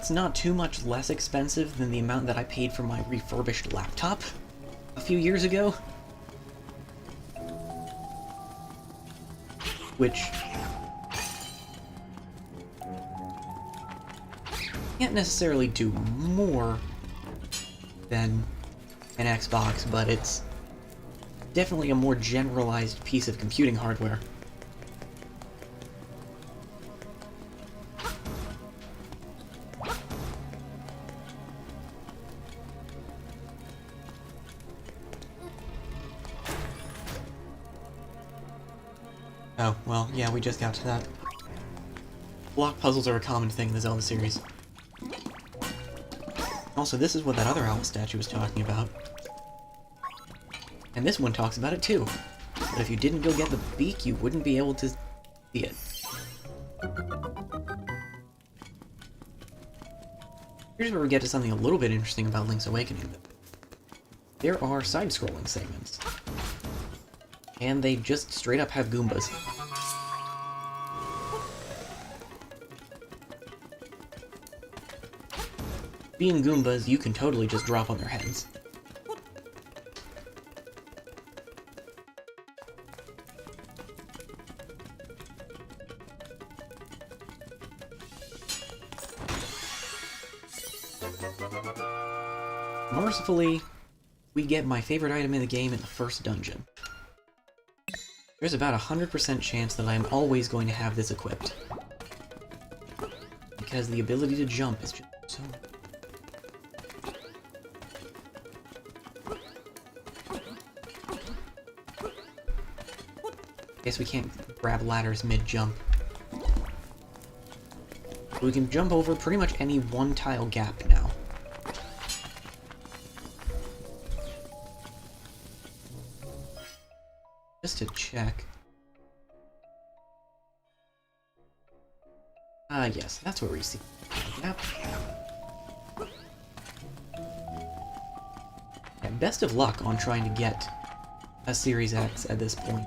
not too much less expensive than the amount that I paid for my refurbished laptop a few years ago. Which can't necessarily do more than an Xbox, but it's definitely a more generalized piece of computing hardware. Oh, well, yeah, we just got to that. Block puzzles are a common thing in the Zelda series. Also, this is what that other owl statue was talking about. And this one talks about it too. But if you didn't go get the beak, you wouldn't be able to see it. Here's where we get to something a little bit interesting about Link's Awakening. There are side-scrolling segments. And they just straight up have Goombas. Being Goombas, you can totally just drop on their heads. Mercifully, we get my favorite item in the game in the first dungeon. There's about a 100% chance that I am always going to have this equipped. Because the ability to jump is just so... Guess we can't grab ladders mid-jump. We can jump over pretty much any one-tile gap now. Just to check. Yes, that's where we see the gap. Yeah, best of luck on trying to get a Series X at this point.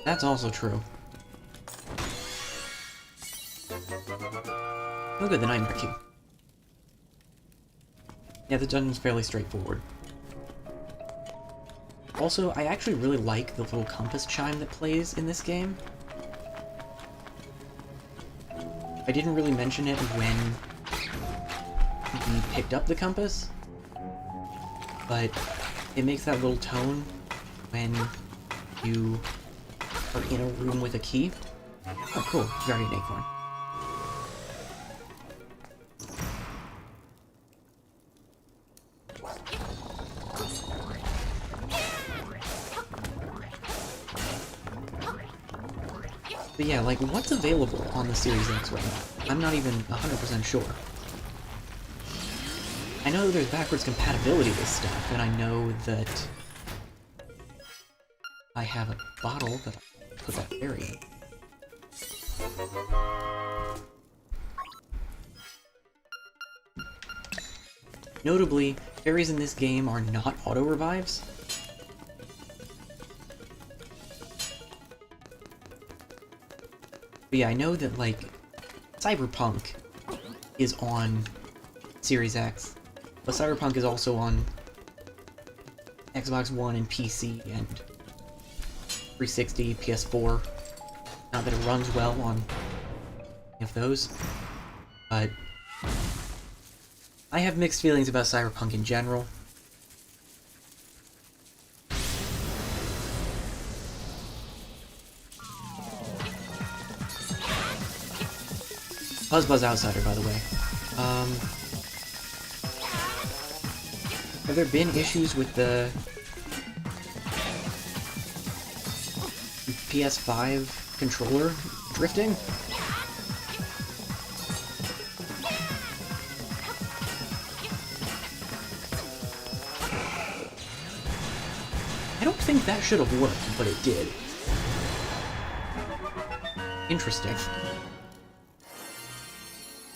That's also true. Oh good, the Nightmare Cube. Yeah, the dungeon's fairly straightforward. Also, I actually really like the little compass chime that plays in this game. I didn't really mention it when we picked up the compass, but it makes that little tone when you are in a room with a key. Oh cool, Guardian Acorn. But yeah, like, what's available on the Series X right now? I'm not even 100% sure. I know that there's backwards compatibility with stuff, and I know that I have a bottle that I put that berry in. Notably, berries in this game are not auto-revives. But yeah, I know that, like, Cyberpunk is on Series X, but Cyberpunk is also on Xbox One and PC and 360, PS4. Not that it runs well on any of those, but I have mixed feelings about Cyberpunk in general. Buzz Outsider, by the way. Have there been issues with the PS5 controller drifting? I don't think that should have worked, but it did. Interesting.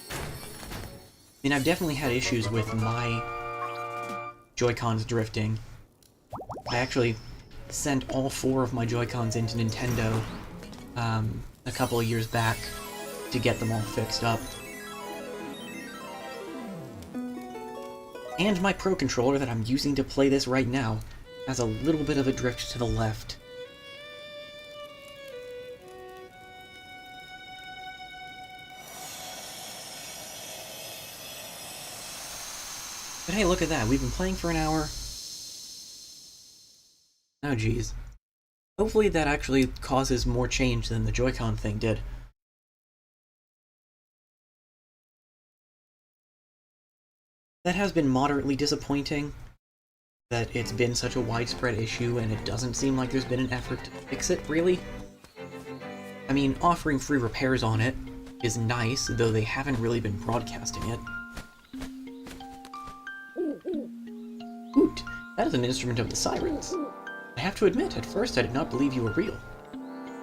I mean, I've definitely had issues with my Joy-Cons drifting. I actually sent all 4 of my Joy-Cons into Nintendo a couple of years back to get them all fixed up. And my Pro Controller that I'm using to play this right now has a little bit of a drift to the left. But hey, look at that. We've been playing for an hour. Oh, geez. Hopefully that actually causes more change than the Joy-Con thing did. That has been moderately disappointing, that it's been such a widespread issue and it doesn't seem like there's been an effort to fix it, really. I mean, offering free repairs on it is nice, though they haven't really been broadcasting it. Hoot! That is an instrument of the Sirens. I have to admit, at first I did not believe you were real.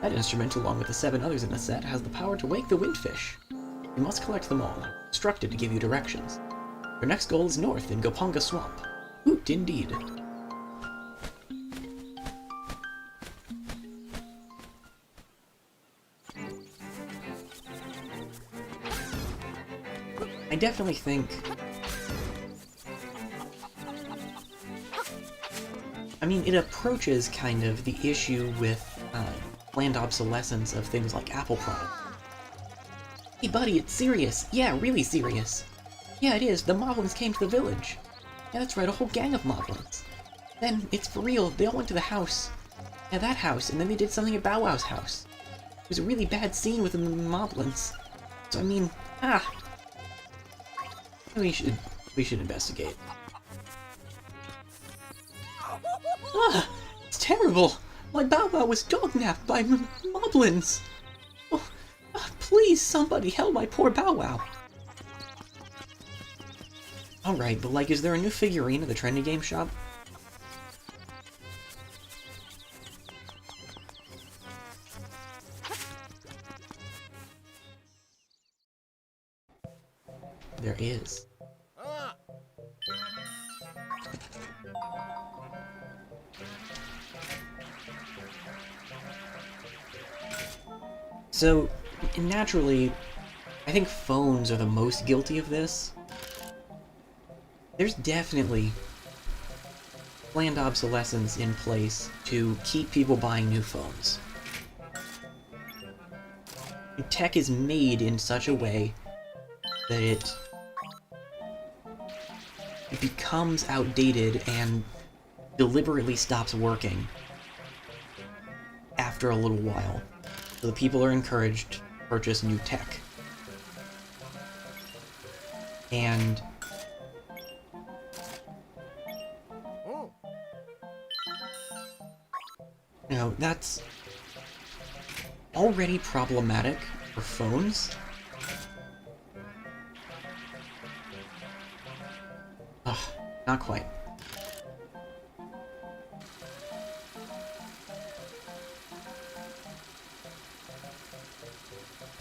That instrument, along with the 7 others in the set, has the power to wake the windfish. You must collect them all. I'm instructed to give you directions. Your next goal is north in Goponga Swamp. Hoot, indeed. I definitely think... I mean, it approaches kind of the issue with planned obsolescence of things like Apple products. Hey buddy, it's serious! Yeah, really serious! Yeah, it is, the Moblins came to the village! Yeah, that's right, a whole gang of Moblins! Then, it's for real, they all went to the house. Yeah, that house, and then they did something at Bow Wow's house. It was a really bad scene with the Moblins. So, I mean, we should investigate. It's terrible! My Bow Wow was dognapped by Moblins! Oh, please, somebody help my poor Bow Wow! Alright, but like, is there a new figurine at the trendy game shop? There is. So, naturally, I think phones are the most guilty of this. There's definitely planned obsolescence in place to keep people buying new phones. Tech is made in such a way that it becomes outdated and deliberately stops working after a little while. So the people are encouraged to purchase new tech. And you know, that's already problematic for phones. Ugh, not quite.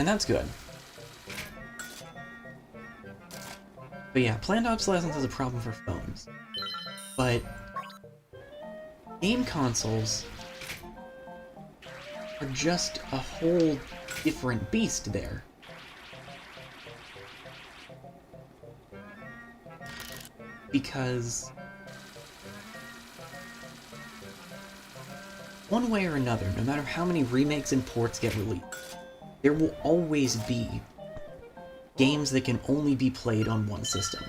And that's good. But yeah, planned obsolescence is a problem for phones. But game consoles are just a whole different beast there. Because one way or another, no matter how many remakes and ports get released, there will always be games that can only be played on one system.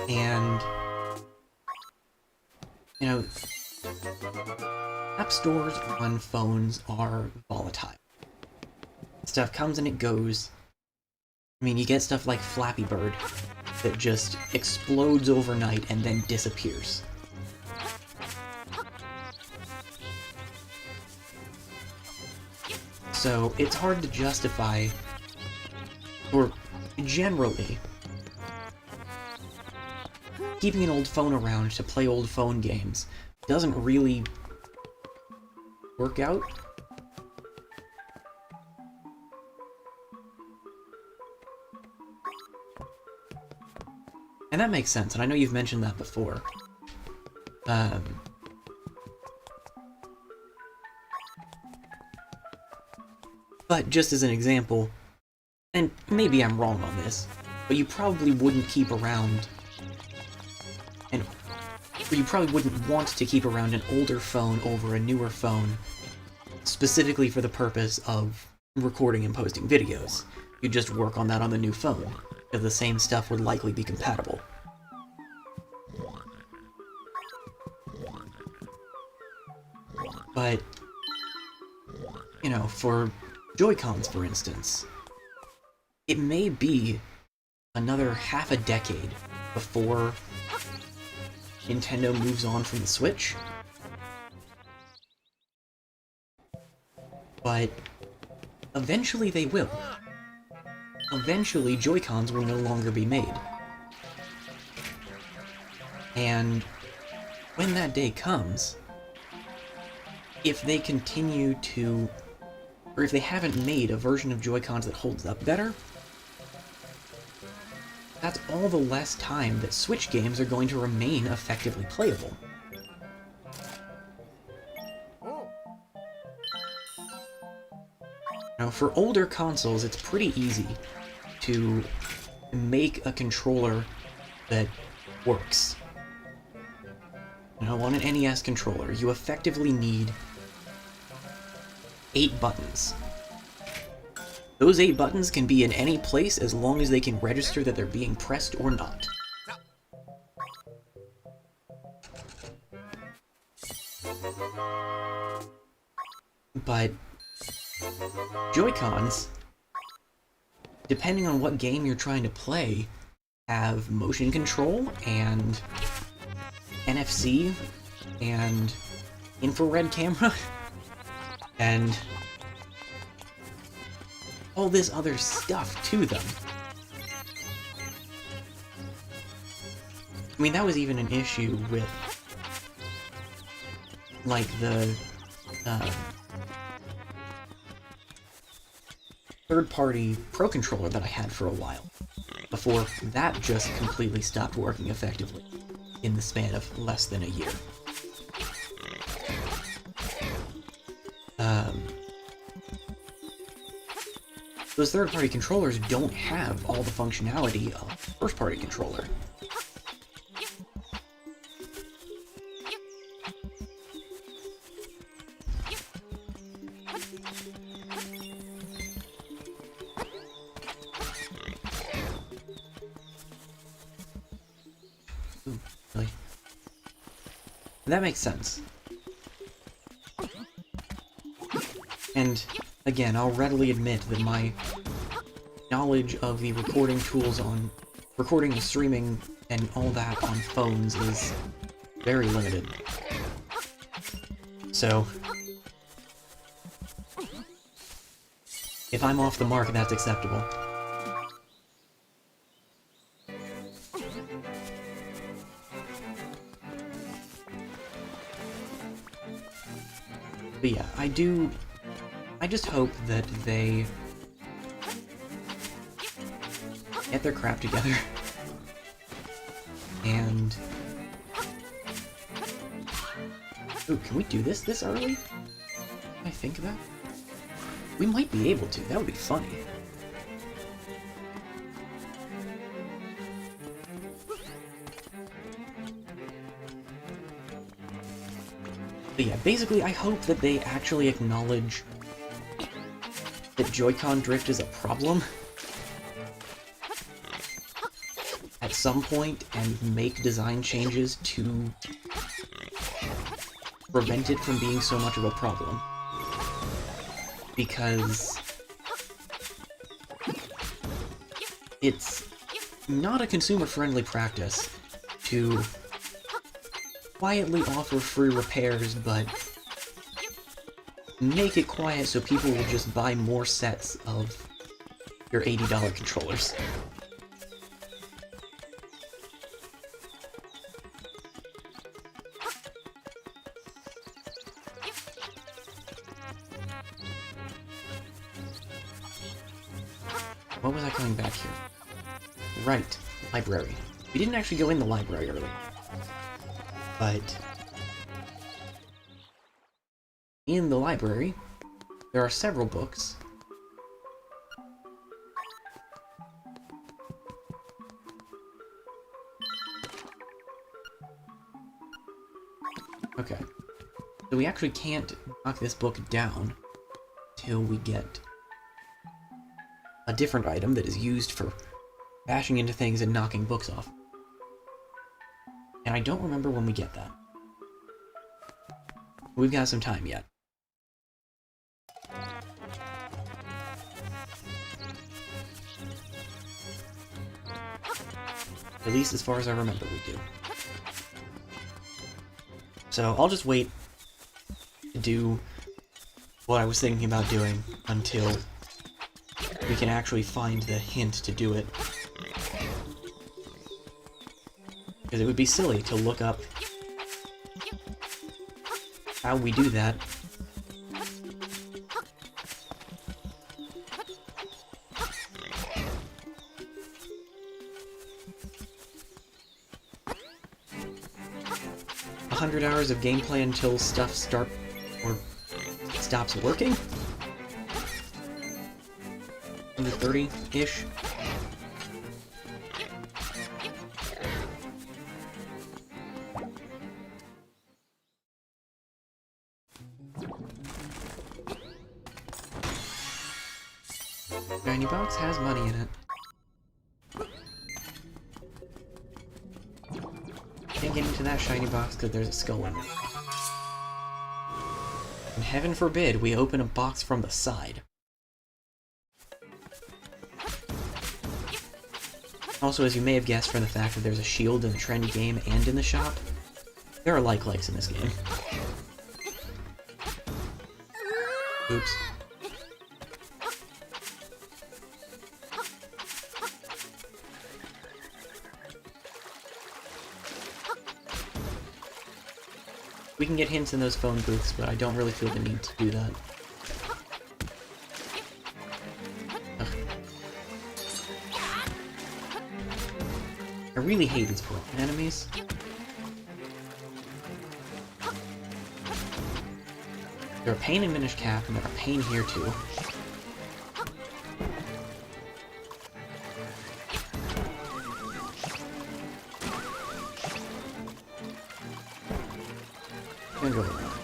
And, you know, app stores on phones are volatile. Stuff comes and it goes. I mean, you get stuff like Flappy Bird that just explodes overnight and then disappears. So it's hard to justify, or generally, keeping an old phone around to play old phone games doesn't really work out. And that makes sense, and I know you've mentioned that before. But just as an example, and maybe I'm wrong on this, but you probably wouldn't keep around, or you probably wouldn't want to keep around an older phone over a newer phone, specifically for the purpose of recording and posting videos. You'd just work on that on the new phone, because the same stuff would likely be compatible. But, you know, for Joy-Cons, for instance, it may be another half a decade before Nintendo moves on from the Switch. But eventually they will. Eventually Joy-Cons will no longer be made. And when that day comes, if they continue to, or if they haven't made a version of Joy-Cons that holds up better, that's all the less time that Switch games are going to remain effectively playable. Now, for older consoles, it's pretty easy to make a controller that works. You know, on an NES controller, you effectively need 8 buttons. Those 8 buttons can be in any place as long as they can register that they're being pressed or not. But Joy-Cons, depending on what game you're trying to play, have motion control and NFC and infrared camera and all this other stuff to them. I mean, that was even an issue with, like, the third-party Pro Controller that I had for a while, before that just completely stopped working effectively in the span of less than a year. Those third-party controllers don't have all the functionality of a first-party controller. Ooh, really? That makes sense. And again, I'll readily admit that my knowledge of the recording tools on recording and streaming and all that on phones is very limited. So, if I'm off the mark, that's acceptable. But yeah, I just hope that they get their crap together and... Ooh, can we do this early? Can I think of that? We might be able to. That would be funny. But yeah, basically, I hope that they actually acknowledge that Joy-Con drift is a problem at some point and make design changes to prevent it from being so much of a problem. Because it's not a consumer-friendly practice to quietly offer free repairs, but make it quiet so people will just buy more sets of your $80 controllers. What was I coming back here? Right, library. We didn't actually go in the library earlier. But in the library, there are several books. Okay. So we actually can't knock this book down till we get a different item that is used for bashing into things and knocking books off. And I don't remember when we get that. We've got some time yet. At least as far as I remember we do. So I'll just wait to do what I was thinking about doing until we can actually find the hint to do it. Because it would be silly to look up how we do that. $100 hours of gameplay until stuff stops working? Under 30-ish? Shiny box has money in it. Can't get into that shiny box because there's a skull in it. And heaven forbid we open a box from the side. Also, as you may have guessed from the fact that there's a shield in the trendy game and in the shop, there are like-likes in this game. Oops. We can get hints in those phone booths, but I don't really feel the need to do that. Ugh. I really hate these poor enemies. They're a pain in Minish Cap, and they're a pain here too. Go around.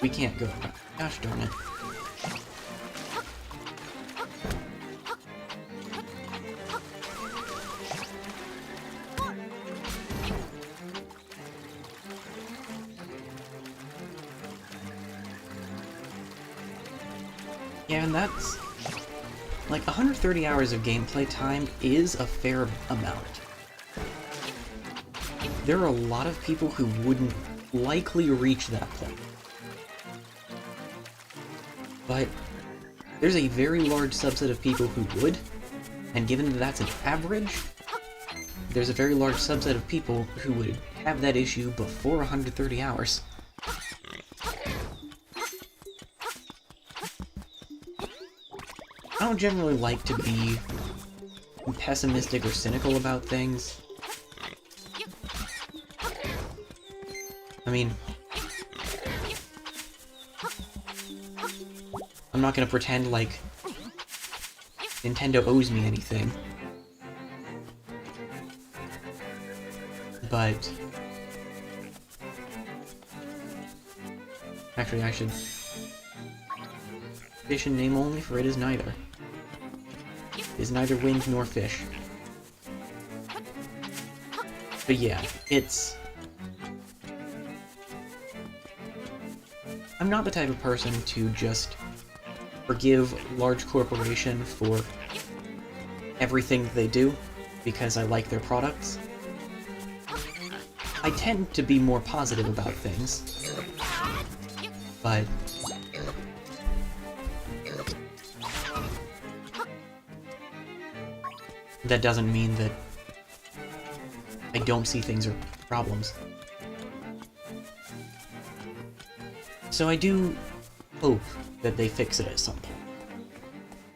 We can't go around. Gosh darn it. Yeah, and that's... like, 130 hours of gameplay time is a fair amount. There are a lot of people who wouldn't likely reach that point. But there's a very large subset of people who would, And given that that's an average, there's a very large subset of people who would have that issue before 130 hours. I don't generally like to be pessimistic or cynical about things. I mean, I'm not gonna pretend like Nintendo owes me anything. But actually, I should fish in name only, for it is neither. It is neither wind nor fish. But yeah, I'm not the type of person to just forgive large corporation for everything that they do because I like their products. I tend to be more positive about things, but that doesn't mean that I don't see things or problems. So I do hope that they fix it at some point.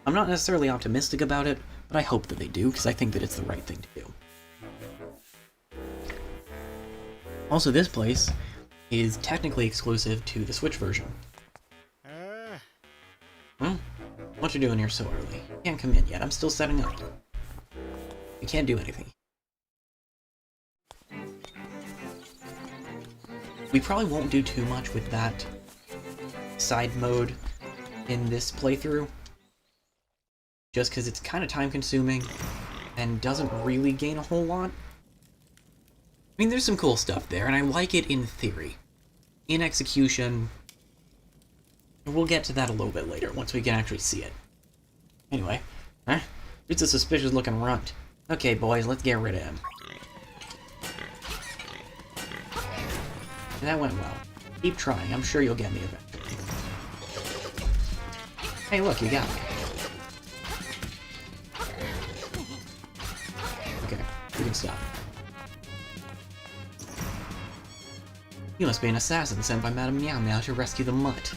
I'm not necessarily optimistic about it, but I hope that they do, because I think that it's the right thing to do. Also, this place is technically exclusive to the Switch version. Well, what you doing here so early? You can't come in yet, I'm still setting up. You can't do anything. We probably won't do too much with that side mode in this playthrough, just because it's kind of time-consuming and doesn't really gain a whole lot. I mean, there's some cool stuff there, and I like it in theory. In execution, we'll get to that a little bit later, once we can actually see it. Anyway, it's a suspicious-looking runt. Okay, boys, let's get rid of him. That went well. Keep trying, I'm sure you'll get me eventually. Hey, look, you got me. Okay, we can stop. You must be an assassin sent by Madame Meow Meow to rescue the mutt.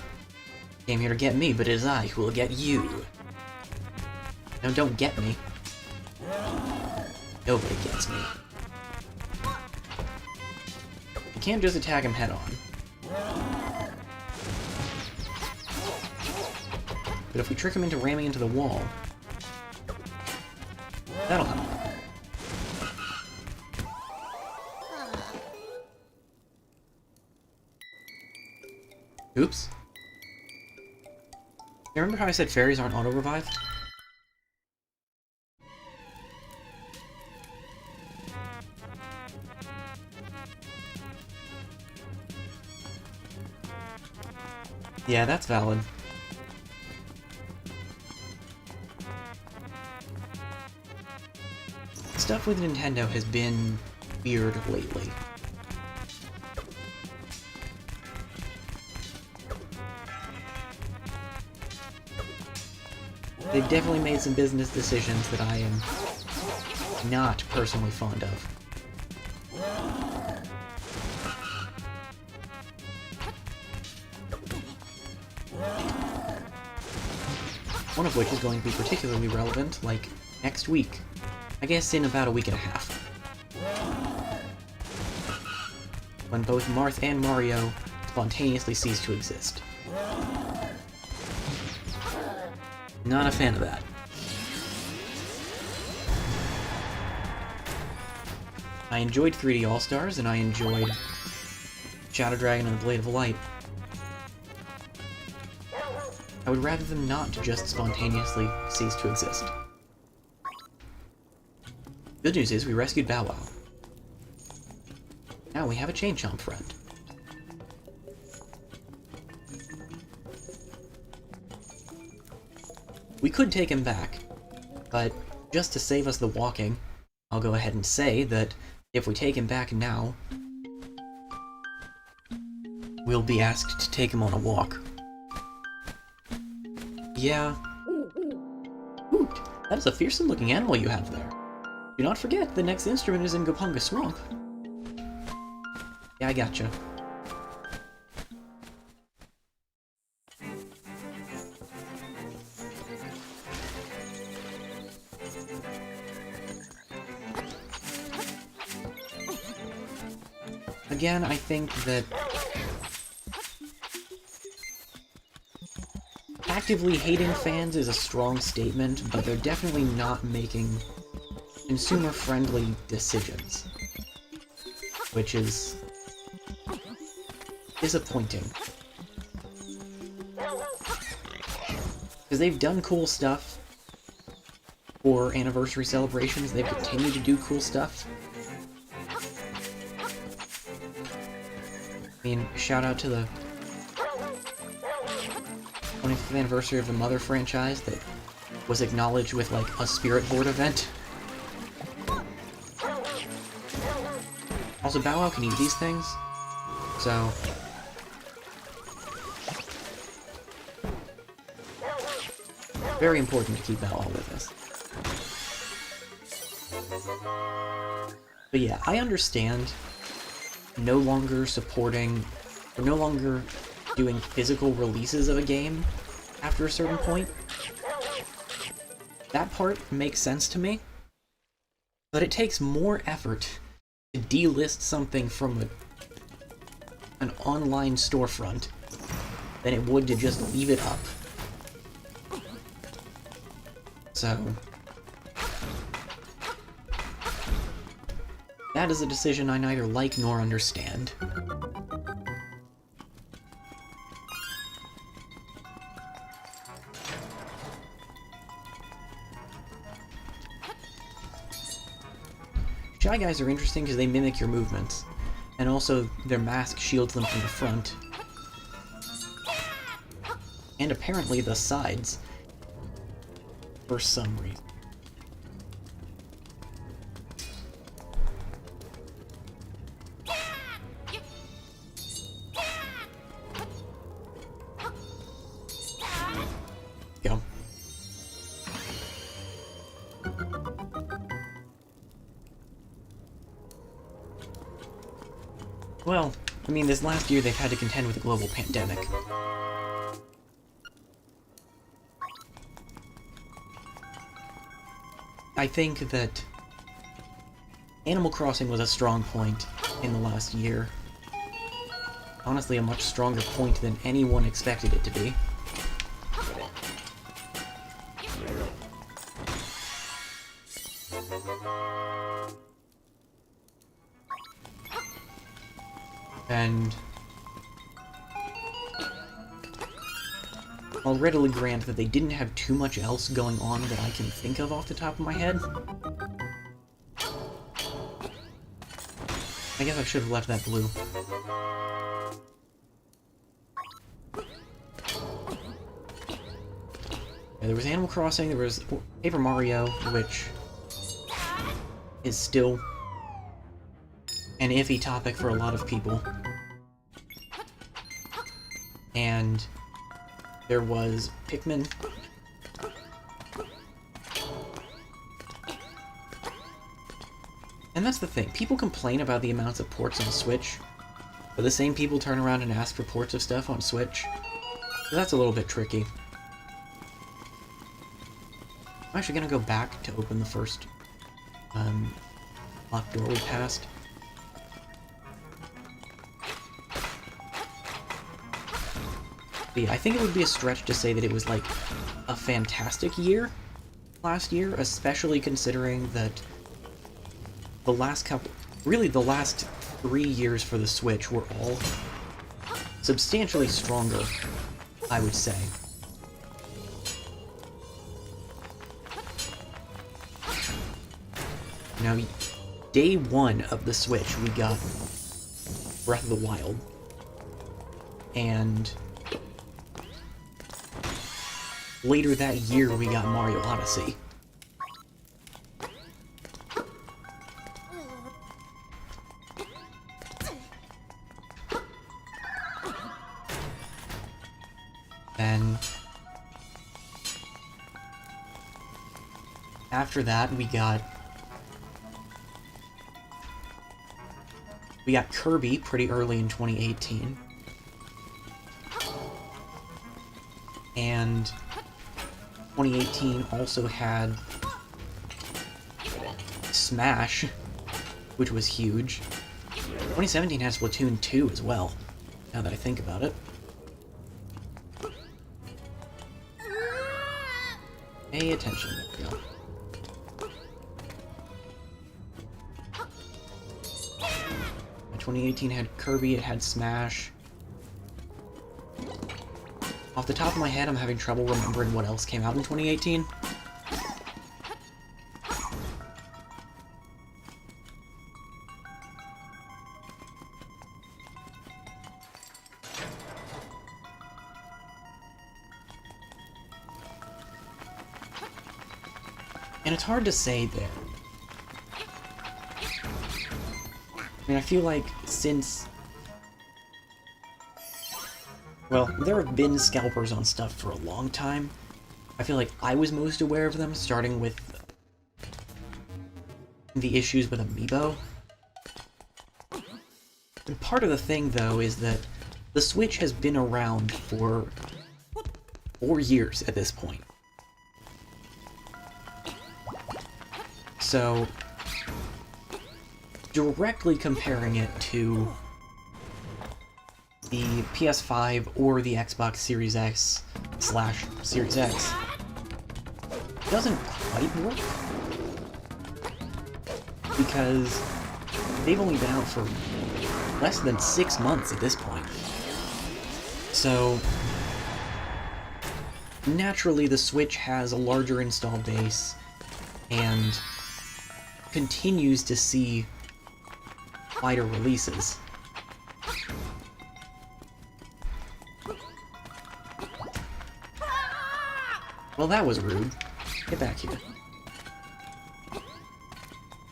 Came here to get me, but it is I who will get you. No, don't get me. Nobody gets me. You can't just attack him head on. But if we trick him into ramming into the wall, that'll help. Oops. You remember how I said fairies aren't auto-revived? Yeah, that's valid. Stuff with Nintendo has been weird lately. They've definitely made some business decisions that I am not personally fond of. One of which is going to be particularly relevant, like, next week. I guess in about a week and a half. When both Marth and Mario spontaneously cease to exist. Not a fan of that. I enjoyed 3D All-Stars, and I enjoyed Shadow Dragon and the Blade of Light. I would rather them not just spontaneously cease to exist. Good news is we rescued Bow Wow. Now we have a Chain Chomp friend. We could take him back, but just to save us the walking, I'll go ahead and say that if we take him back now, we'll be asked to take him on a walk. Yeah. Hoot! That is a fearsome looking animal you have there. Do not forget, the next instrument is in Gopunga Swamp. Yeah, I gotcha. Again, I think that actively hating fans is a strong statement, but they're definitely not making consumer-friendly decisions, which is disappointing. Because they've done cool stuff for anniversary celebrations, they've continued to do cool stuff. I mean, shout out to the 25th anniversary of the Mother franchise that was acknowledged with, like, a Spirit Board event. Also, Bow Wow can eat these things, so... very important to keep Bow Wow with us. But yeah, I understand no longer supporting, or no longer doing physical releases of a game after a certain point. That part makes sense to me, but it takes more effort to delist something from an online storefront than it would to just leave it up. So, that is a decision I neither like nor understand. Shy Guys are interesting because they mimic your movements, and also their mask shields them from the front. And apparently the sides, for some reason. Go. Well, I mean, this last year they've had to contend with a global pandemic. I think that Animal Crossing was a strong point in the last year. Honestly, a much stronger point than anyone expected it to be. And I'll readily grant that they didn't have too much else going on that I can think of off the top of my head. I guess I should have left that blue. Yeah, there was Animal Crossing, there was Paper Mario, which is still an iffy topic for a lot of people. And there was Pikmin. And that's the thing, people complain about the amounts of ports on Switch, but the same people turn around and ask for ports of stuff on Switch. So that's a little bit tricky. I'm actually gonna go back to open the first locked door we passed. But yeah, I think it would be a stretch to say that it was like a fantastic year last year, especially considering that the last couple, really the last 3 years for the Switch were all substantially stronger, I would say. Now, day 1 of the Switch, we got Breath of the Wild, and later that year we got Mario Odyssey. And After that, we got Kirby pretty early in 2018. And 2018 also had Smash, which was huge. 2017 had Splatoon 2 as well, now that I think about it. Pay attention, there we go. 2018 had Kirby, it had Smash. Off the top of my head, I'm having trouble remembering what else came out in 2018. And it's hard to say there. I mean, I feel like since... Well, there have been scalpers on stuff for a long time. I feel like I was most aware of them, starting with the issues with Amiibo. And part of the thing, though, is that the Switch has been around for 4 years at this point. So, directly comparing it to the PS5 or the Xbox Series X / Series X doesn't quite work, because they've only been out for less than 6 months at this point. So, naturally the Switch has a larger install base and continues to see wider releases. Well, that was rude. Get back here.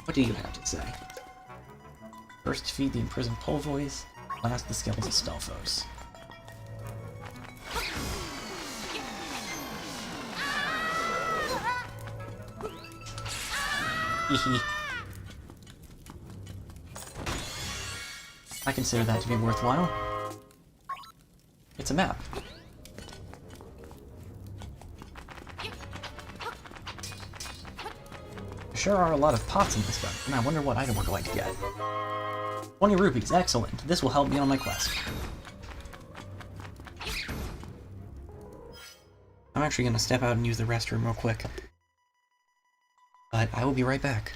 What do you have to say? First, feed the imprisoned Polvois, last, the skeletal Stalfos. Hehe. I consider that to be worthwhile. It's a map. There sure are a lot of pots in this gun, and I wonder what item we're going to get. 20 rupees, excellent. This will help me on my quest. I'm actually going to step out and use the restroom real quick. But I will be right back.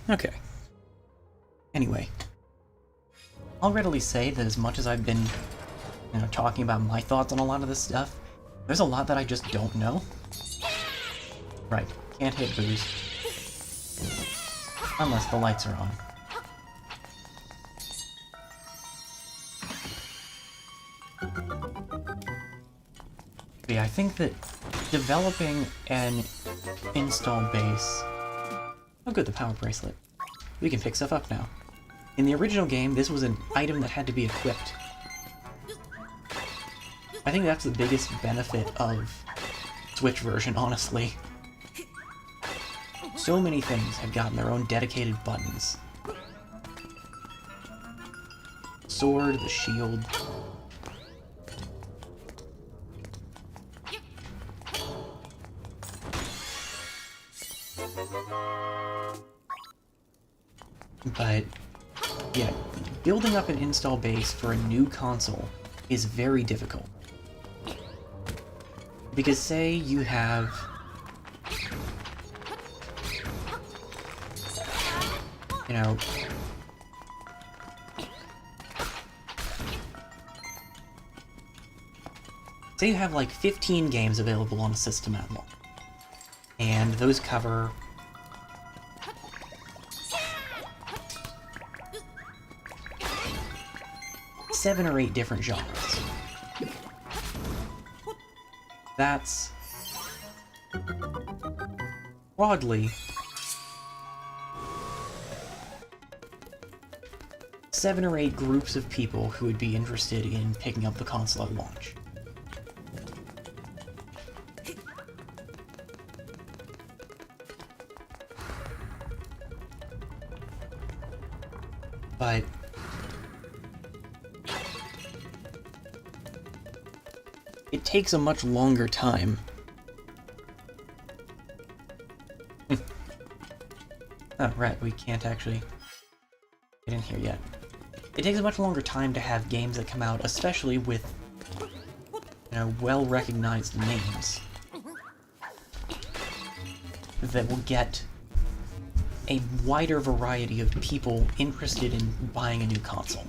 Okay. Anyway, I'll readily say that as much as I've been, talking about my thoughts on a lot of this stuff, there's a lot that I just don't know. Right. Can't hit booze. Unless the lights are on. But yeah, I think that developing an install base... Oh good, the power bracelet. We can pick stuff up now. In the original game, this was an item that had to be equipped. I think that's the biggest benefit of Switch version, honestly. So many things have gotten their own dedicated buttons. Sword, the shield. But, yeah, building up an install base for a new console is very difficult. Because say you have... You know... Say you have like 15 games available on a system at launch. And those cover... 7 or 8 different genres. That's... broadly... 7 or 8 groups of people who would be interested in picking up the console at launch. But... it takes a much longer time. Oh, right, we can't actually get in here yet. It takes a much longer time to have games that come out, especially with, you know, well-recognized names that will get a wider variety of people interested in buying a new console.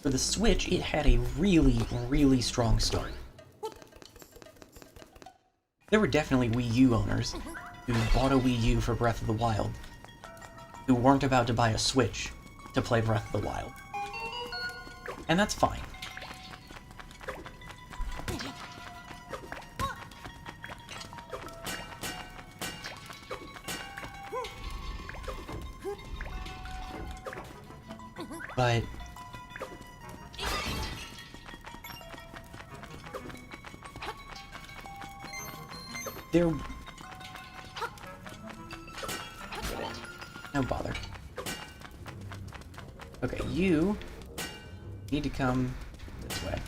For the Switch, it had a really, really strong start. There were definitely Wii U owners who bought a Wii U for Breath of the Wild, who weren't about to buy a Switch to play Breath of the Wild. And that's fine. But... there... no bother. Okay, you need to come this way.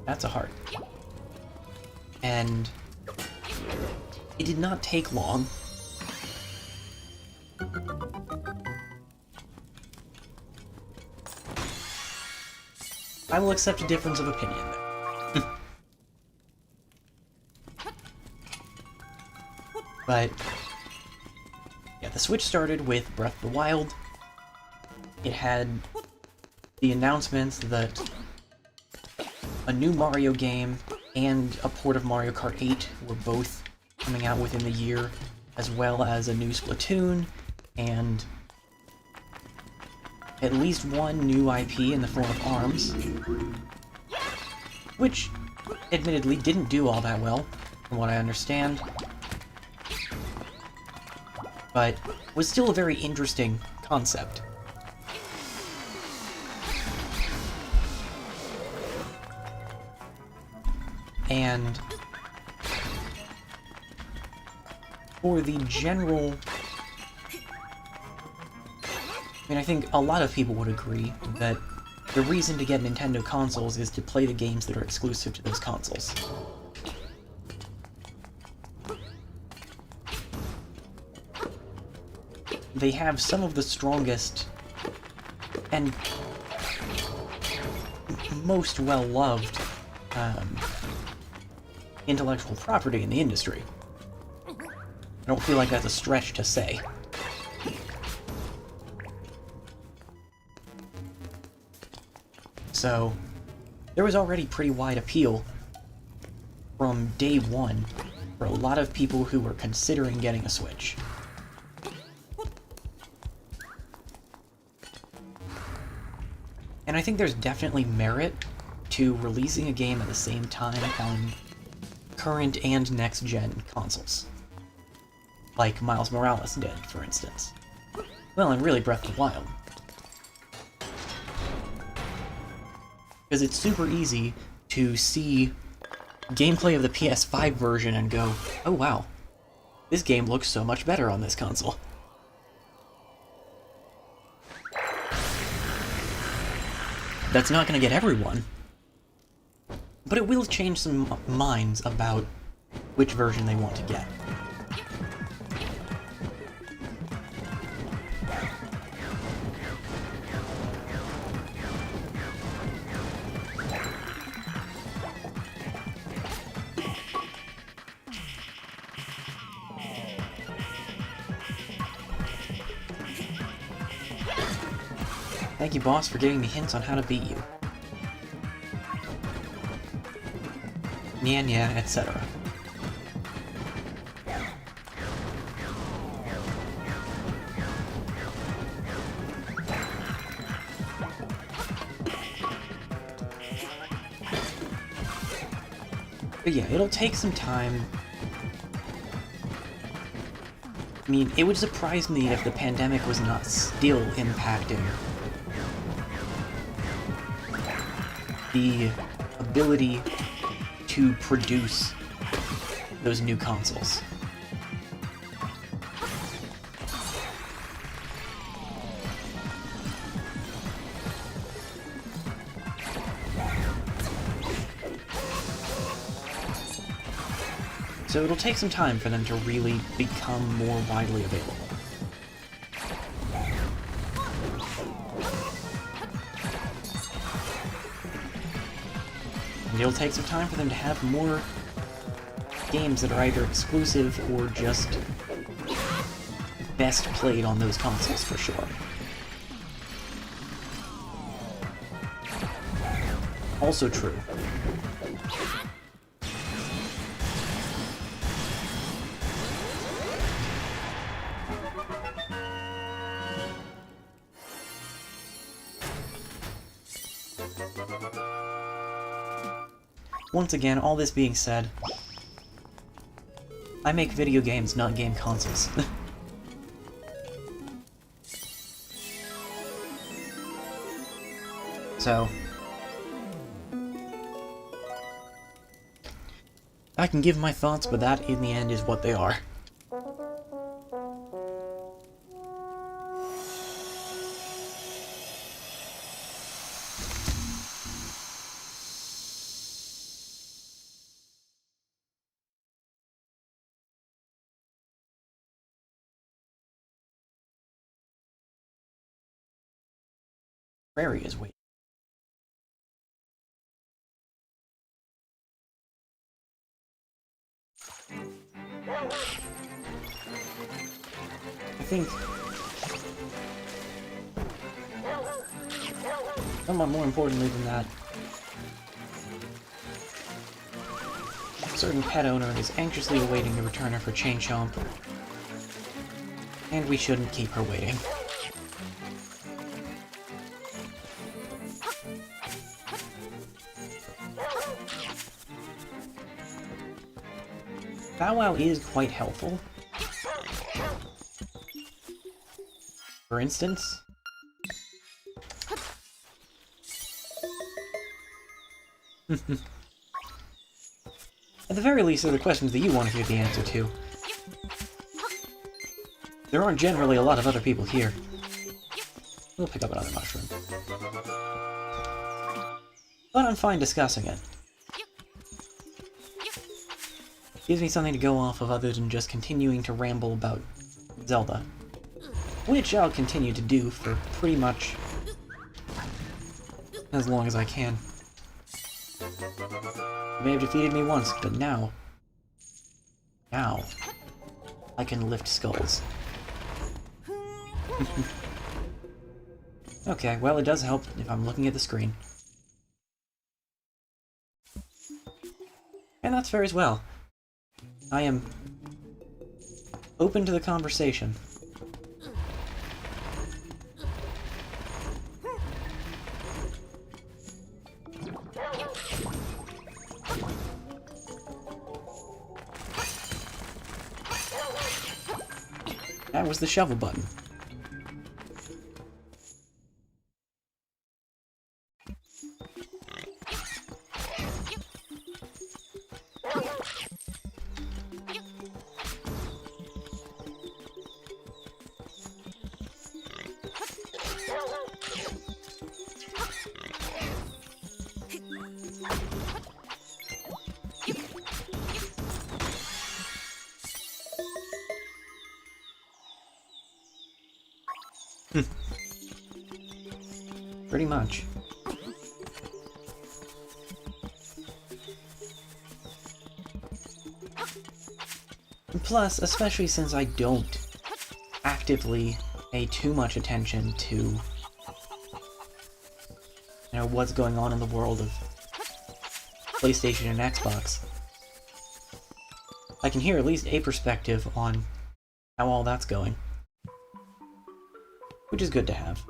That's a heart. And it did not take long. I will accept a difference of opinion. But, yeah, the Switch started with Breath of the Wild. It had the announcements that a new Mario game and a port of Mario Kart 8 were both coming out within the year, as well as a new Splatoon, and at least one new IP in the form of ARMS, which, admittedly, didn't do all that well, from what I understand, but was still a very interesting concept. And for the general... I mean, I think a lot of people would agree that the reason to get Nintendo consoles is to play the games that are exclusive to those consoles. They have some of the strongest and most well-loved intellectual property in the industry. don't feel like that's a stretch to say. So, there was already pretty wide appeal from day one for a lot of people who were considering getting a Switch. And I think there's definitely merit to releasing a game at the same time on current and next-gen consoles. Like Miles Morales did, for instance. Well, and really Breath of the Wild. Because it's super easy to see gameplay of the PS5 version and go, oh wow, this game looks so much better on this console. That's not going to get everyone, but it will change some minds about which version they want to get. Thank you, boss, for giving me hints on how to beat you. Nya, etc. But yeah, it'll take some time. I mean, it would surprise me if the pandemic was not still impacting the ability to produce those new consoles. So it'll take some time for them to really become more widely available. And it'll take some time for them to have more games that are either exclusive or just best played on those consoles, for sure. Also true. Once again, all this being said, I make video games, not game consoles. So, I can give my thoughts, but that, in the end, is what they are. Prairie is waiting. I think somewhat more importantly than that, a certain pet owner is anxiously awaiting the return of her chain chomp, and we shouldn't keep her waiting. Bow Wow is quite helpful. For instance, at the very least, they're the questions that you want to hear the answer to. There aren't generally a lot of other people here. We'll pick up another mushroom. But I'm fine discussing it. Gives me something to go off of other than just continuing to ramble about Zelda. Which I'll continue to do for pretty much as long as I can. You may have defeated me once, but now... I can lift skulls. Okay, well, it does help if I'm looking at the screen. And that's fair as well. I am open to the conversation. That was the shovel button. Pretty much. And plus, especially since I don't actively pay too much attention to, what's going on in the world of PlayStation and Xbox, I can hear at least a perspective on how all that's going. Which is good to have.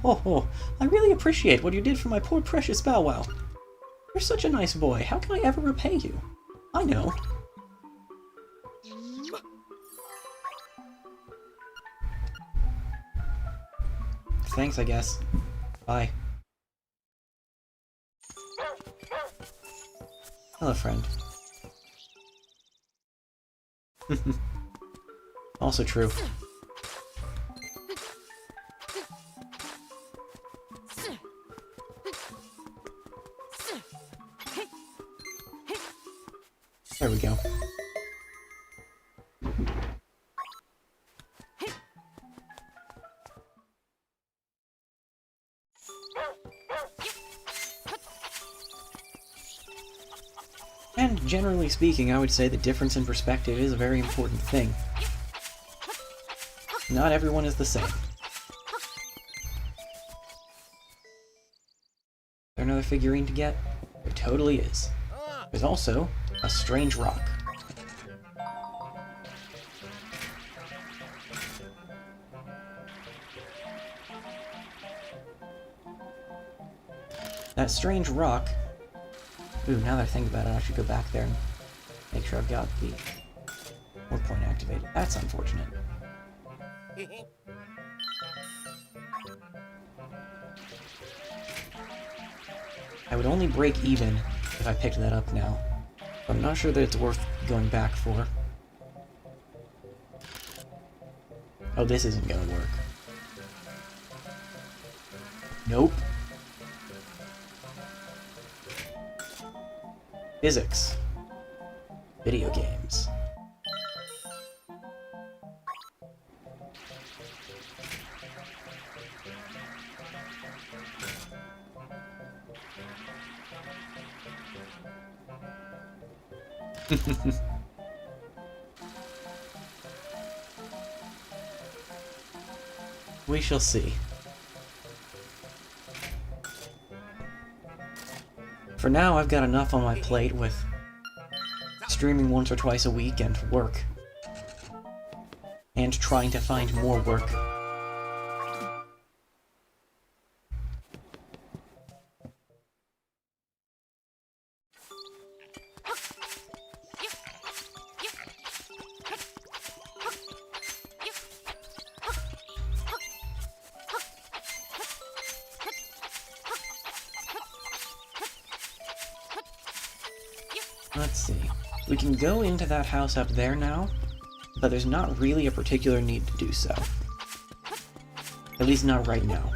Oh, I really appreciate what you did for my poor precious Bow Wow. You're such a nice boy. How can I ever repay you? I know. Thanks, I guess. Bye. Hello, friend. Also true. There we go. And generally speaking, I would say the difference in perspective is a very important thing. Not everyone is the same. Is there another figurine to get? There totally is. There's also a strange rock. That strange rock... Ooh, now that I think about it, I should go back there and make sure I've got the war point activated. That's unfortunate. I would only break even if I picked that up now. I'm not sure that it's worth going back for. Oh, this isn't gonna work. Nope. Physics. Video games. We shall see. For now, I've got enough on my plate with streaming once or twice a week and work. And trying to find more work. Let's see. We can go into that house up there now, but there's not really a particular need to do so. At least not right now.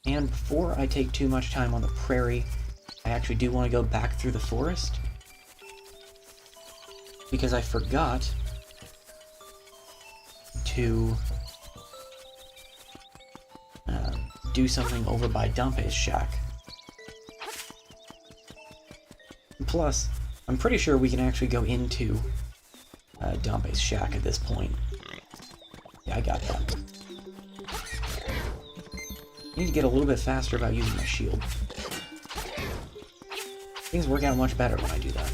And before I take too much time on the prairie, I actually do want to go back through the forest. Because I forgot to do something over by Dumpe's shack. Plus, I'm pretty sure we can actually go into Dompe's shack at this point. Yeah, I got that. I need to get a little bit faster about using my shield. Things work out much better when I do that.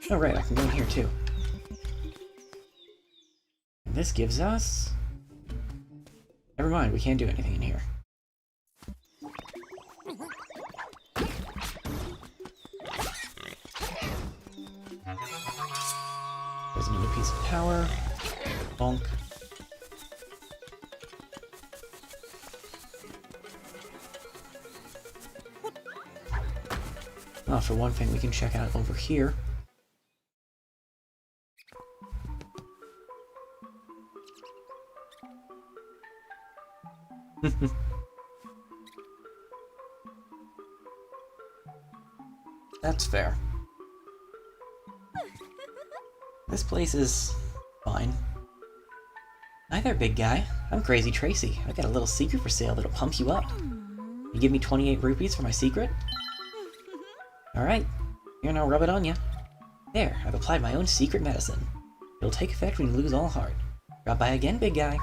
Oh right, I can go in here too. And this gives us... Never mind, we can't do anything in here. There's another piece of power. Bonk. Oh, for one thing, we can check out over here. That's fair. This place is fine. Hi there, big guy. I'm Crazy Tracy. I got a little secret for sale that'll pump you up. You give me 28 rupees for my secret? Alright, here, now rub it on ya. There, I've applied my own secret medicine. It'll take effect when you lose all heart. Drop by again, big guy.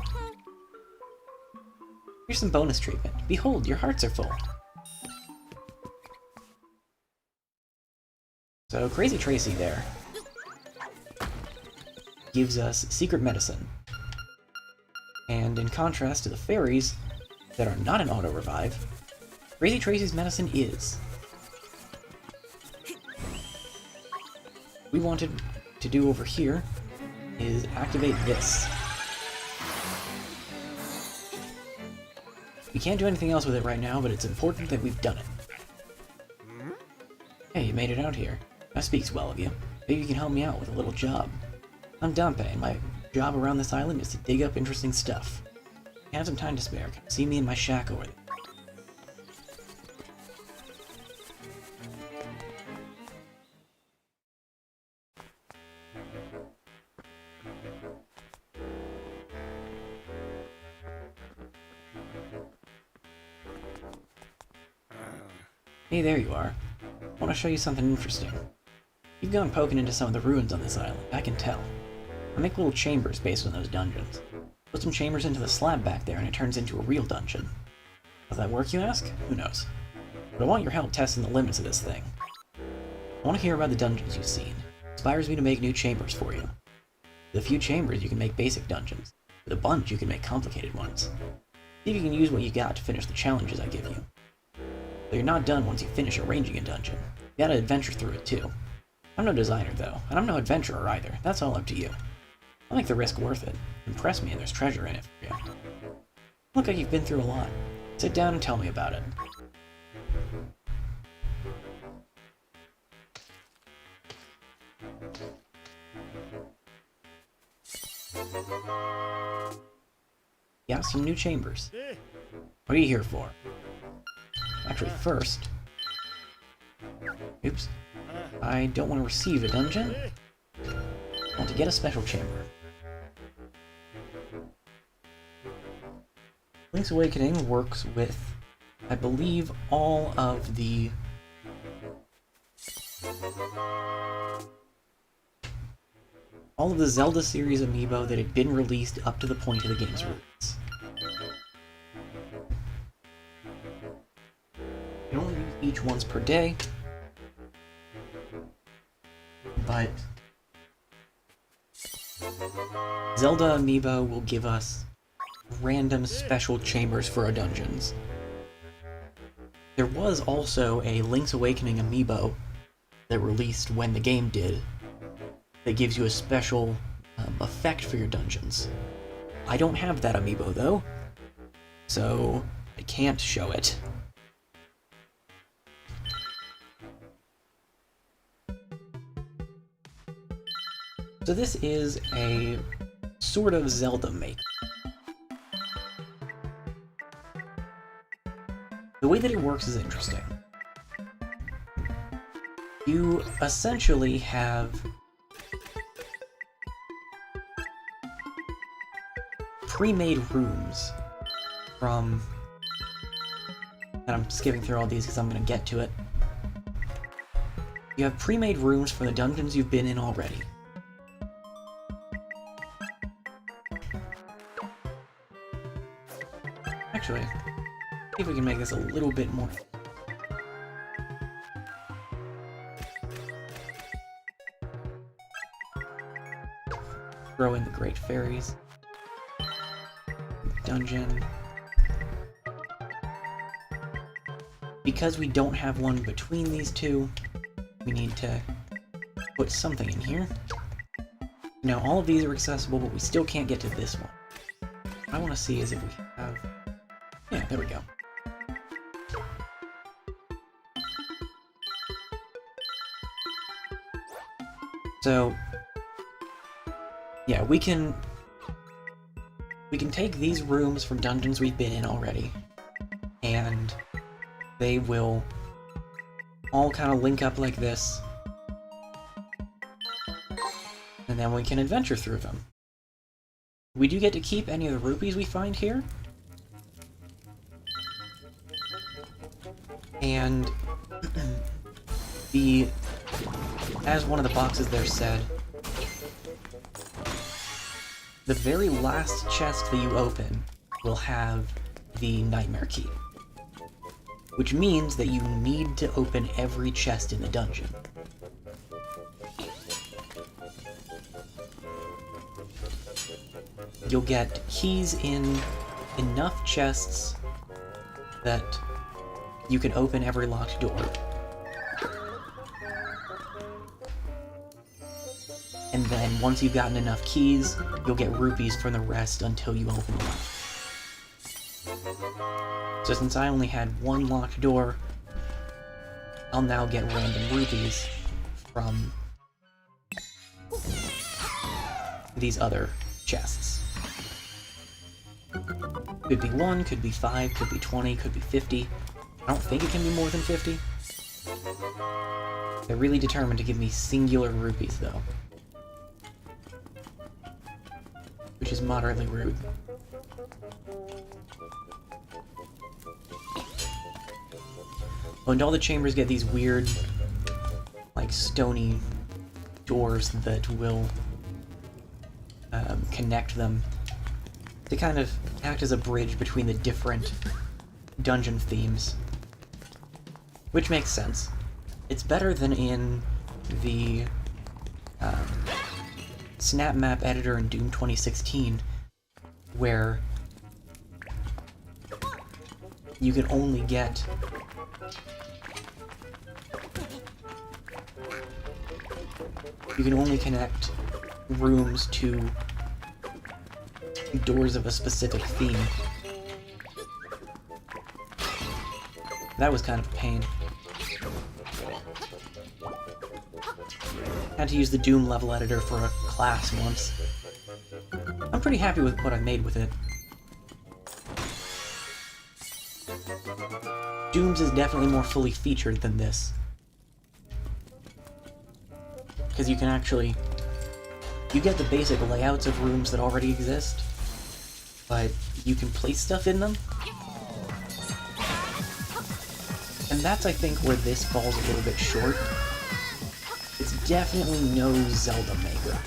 Here's some bonus treatment. Behold, your hearts are full. So, Crazy Tracy there gives us secret medicine. And in contrast to the fairies that are not an auto-revive, Crazy Tracy's medicine is. What we wanted to do over here is activate this. We can't do anything else with it right now, but it's important that we've done it. Hey, you made it out here. That speaks well of you. Maybe you can help me out with a little job. I'm Dompe, and my job around this island is to dig up interesting stuff. If you have some time to spare, come see me in my shack over there. Hey, there you are. I want to show you something interesting. You've gone poking into some of the ruins on this island, I can tell. I make little chambers based on those dungeons. Put some chambers into the slab back there and it turns into a real dungeon. Does that work, you ask? Who knows. But I want your help testing the limits of this thing. I want to hear about the dungeons you've seen. It inspires me to make new chambers for you. With a few chambers, you can make basic dungeons. With a bunch, you can make complicated ones. See if you can use what you got to finish the challenges I give you. But you're not done once you finish arranging a dungeon. You gotta adventure through it too. I'm no designer though, and I'm no adventurer either. That's all up to you. I'll make the risk worth it. Impress me and there's treasure in it for you. Look like you've been through a lot. Sit down and tell me about it. Yeah, some new chambers. What are you here for? Actually, first... Oops. I don't want to receive a dungeon. I want to get a special chamber. Link's Awakening works with, I believe, all of the... Zelda series amiibo that had been released up to the point of the game's release. You can only use each once per day, but Zelda amiibo will give us random special chambers for our dungeons. There was also a Link's Awakening amiibo that released when the game did that gives you a special effect for your dungeons. I don't have that amiibo though, so I can't show it. So this is a sort of Zelda make. The way that it works is interesting. You essentially have pre-made rooms from... And I'm skipping through all these because I'm going to get to it. You have pre-made rooms for the dungeons you've been in already. Actually, see if we can make this a little bit more... Throw in the Great Fairies. Dungeon. Because we don't have one between these two, we need to put something in here. Now, all of these are accessible, but we still can't get to this one. What I want to see is if we have... Yeah, there we go. So, yeah, we can take these rooms from dungeons we've been in already, and they will all kind of link up like this, and then we can adventure through them. We do get to keep any of the rupees we find here, and as one of the boxes there said, the very last chest that you open will have the Nightmare Key, which means that you need to open every chest in the dungeon. You'll get keys in enough chests that you can open every locked door. And then once you've gotten enough keys, you'll get rupees from the rest until you open one. So since I only had one locked door, I'll now get random rupees from these other chests. Could be 1, could be 5, could be 20, could be 50. I don't think it can be more than 50. They're really determined to give me singular rupees, though. Which is moderately rude. Oh, and all the chambers get these weird, like, stony doors that will connect them to kind of act as a bridge between the different dungeon themes. Which makes sense. It's better than in the Snap Map editor in Doom 2016, where you can only get connect rooms to doors of a specific theme. That was kind of a pain. Had to use the Doom level editor for a class once. I'm pretty happy with what I made with it. Doom's is definitely more fully featured than this. Because you can actually... You get the basic layouts of rooms that already exist, but you can place stuff in them. And that's, I think, where this falls a little bit short. It's definitely no Zelda maker.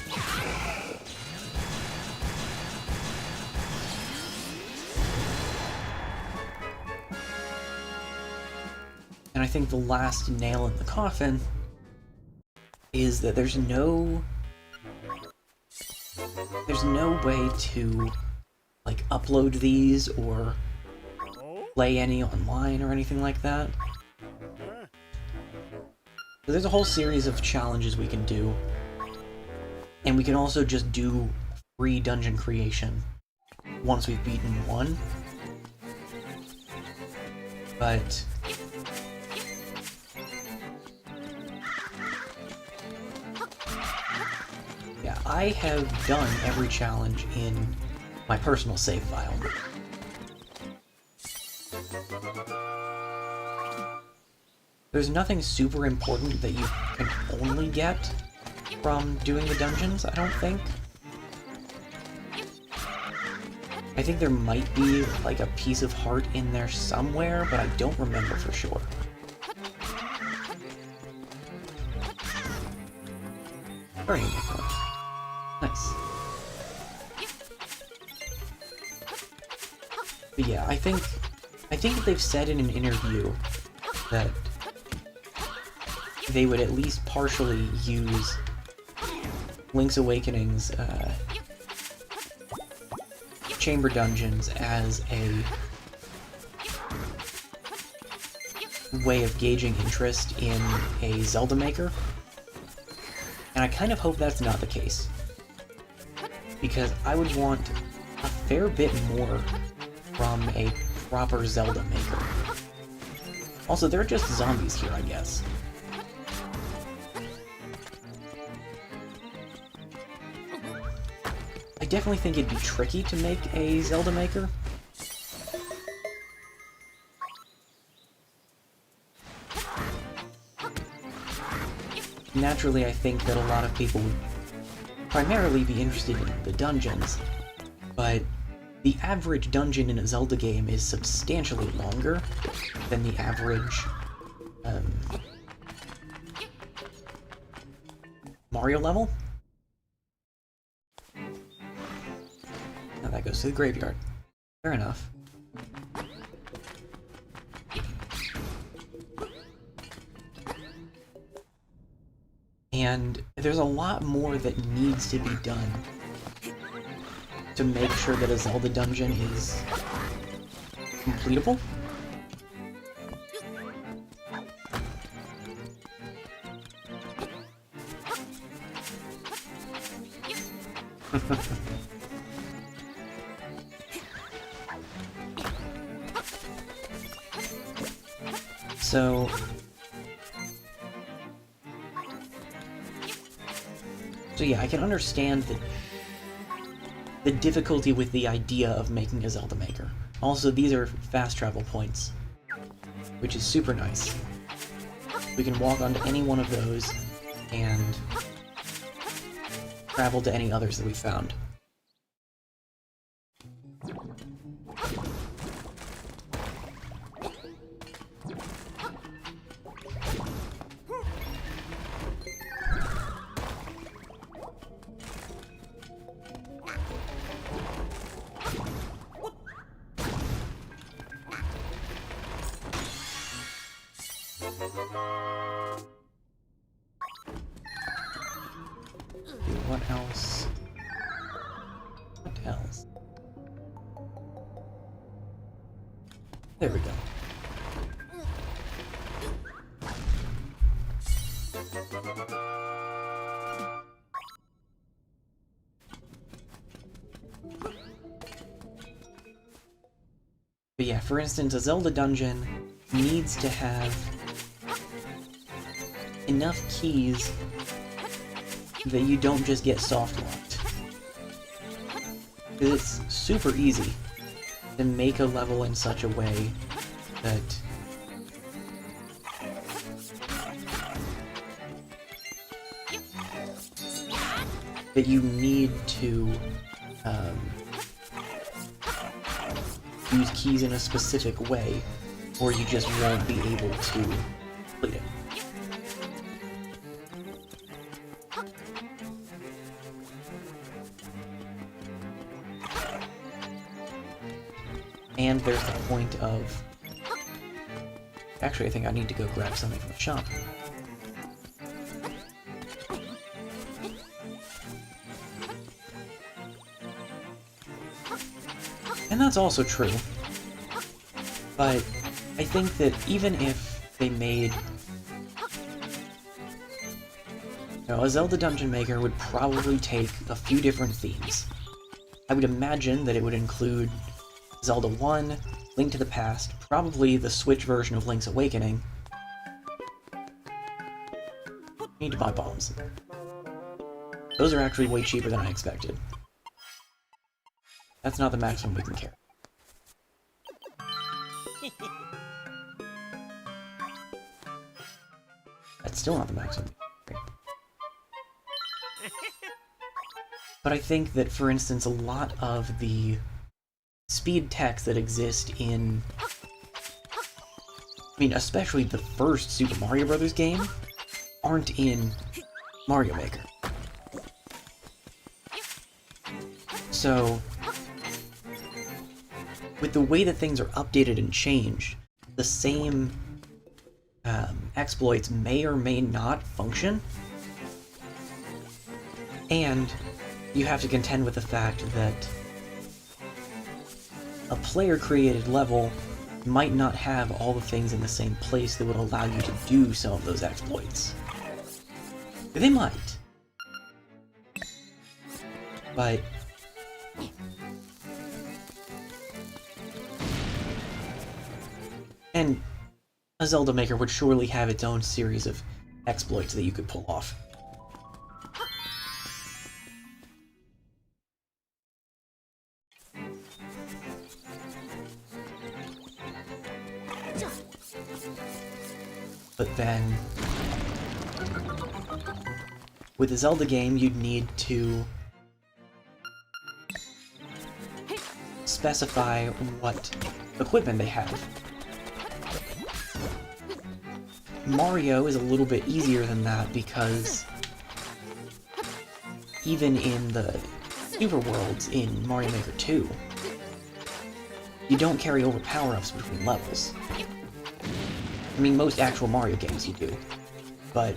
And I think the last nail in the coffin is that there's no way to, like, upload these or play any online or anything like that. So there's a whole series of challenges we can do, and we can also just do free dungeon creation once we've beaten one. But yeah, I have done every challenge in my personal save file. There's nothing super important that you can only get from doing the dungeons, I don't think. I think there might be, like, a piece of heart in there somewhere, but I don't remember for sure. Burning Acorn. Nice. But yeah, I think that they've said in an interview that they would at least partially use Link's Awakening's chamber dungeons as a way of gauging interest in a Zelda maker. And I kind of hope that's not the case, because I would want a fair bit more from a proper Zelda maker. Also, they're just zombies here, I guess. I definitely think it'd be tricky to make a Zelda maker. Naturally, I think that a lot of people would primarily be interested in the dungeons, but the average dungeon in a Zelda game is substantially longer than the average Mario level. Now that goes to the graveyard. Fair enough. And there's a lot more that needs to be done to make sure that a Zelda dungeon is completable. So yeah, I can understand the difficulty with the idea of making a Zelda maker. Also, these are fast travel points, which is super nice. We can walk onto any one of those and travel to any others that we found. What else? What else? There we go. But yeah, for instance, a Zelda dungeon needs to have enough keys that you don't just get soft-locked. It's super easy to make a level in such a way that you need to use keys in a specific way, or you just won't be able to complete it. And there's the point of... Actually, I think I need to go grab something from the shop. And that's also true. But I think that even if they made... a Zelda Dungeon Maker would probably take a few different themes. I would imagine that it would include Zelda 1, Link to the Past, probably the Switch version of Link's Awakening. Need to buy bombs. Those are actually way cheaper than I expected. That's not the maximum we can carry. That's still not the maximum. But I think that, for instance, a lot of the speed techs that exist in... I mean, especially the first Super Mario Bros. Game, aren't in Mario Maker. So, with the way that things are updated and changed, the same exploits may or may not function, and you have to contend with the fact that a player-created level might not have all the things in the same place that would allow you to do some of those exploits. They might. But... and a Zelda Maker would surely have its own series of exploits that you could pull off. But then, with a Zelda game, you'd need to specify what equipment they have. Mario is a little bit easier than that because even in the Super Worlds in Mario Maker 2, you don't carry over power-ups between levels. I mean, most actual Mario games you do, but...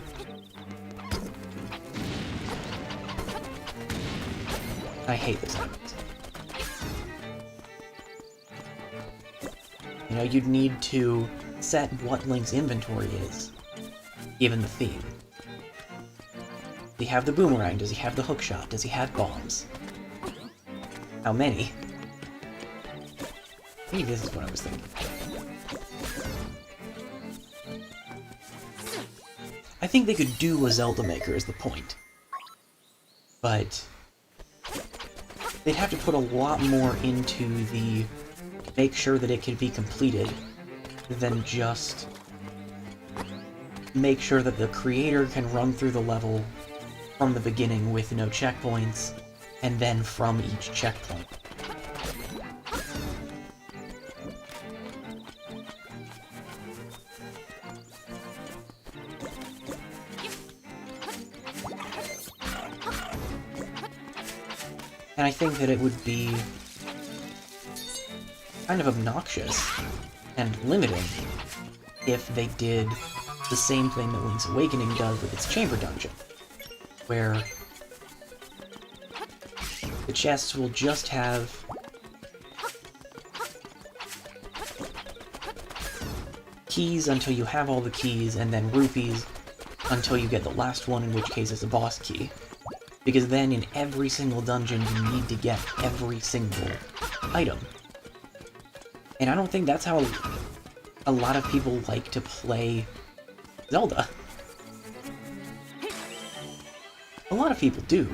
I hate this happens. You know, you'd need to set what Link's inventory is, given the theme. Does he have the boomerang? Does he have the hookshot? Does he have bombs? How many? Maybe this is what I was thinking. I think they could do a Zelda Maker is the point. But they'd have to put a lot more into the make sure that it can be completed than just make sure that the creator can run through the level from the beginning with no checkpoints, and then from each checkpoint. And I think that it would be kind of obnoxious and limiting if they did the same thing that Link's Awakening does with its chamber dungeon, where the chests will just have keys until you have all the keys, and then rupees until you get the last one, in which case it's a boss key. Because then in every single dungeon you need to get every single item. And I don't think that's how a lot of people like to play Zelda. A lot of people do.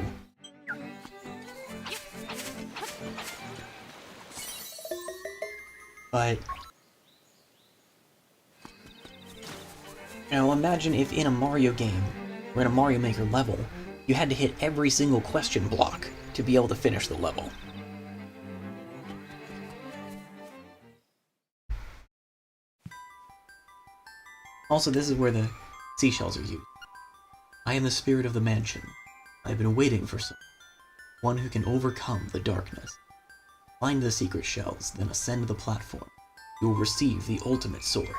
But... now imagine if in a Mario game, or in a Mario Maker level, you had to hit every single question block to be able to finish the level. Also, this is where the seashells are used. I am the spirit of the mansion. I have been waiting for someone. One who can overcome the darkness. Find the secret shells, then ascend the platform. You will receive the ultimate sword.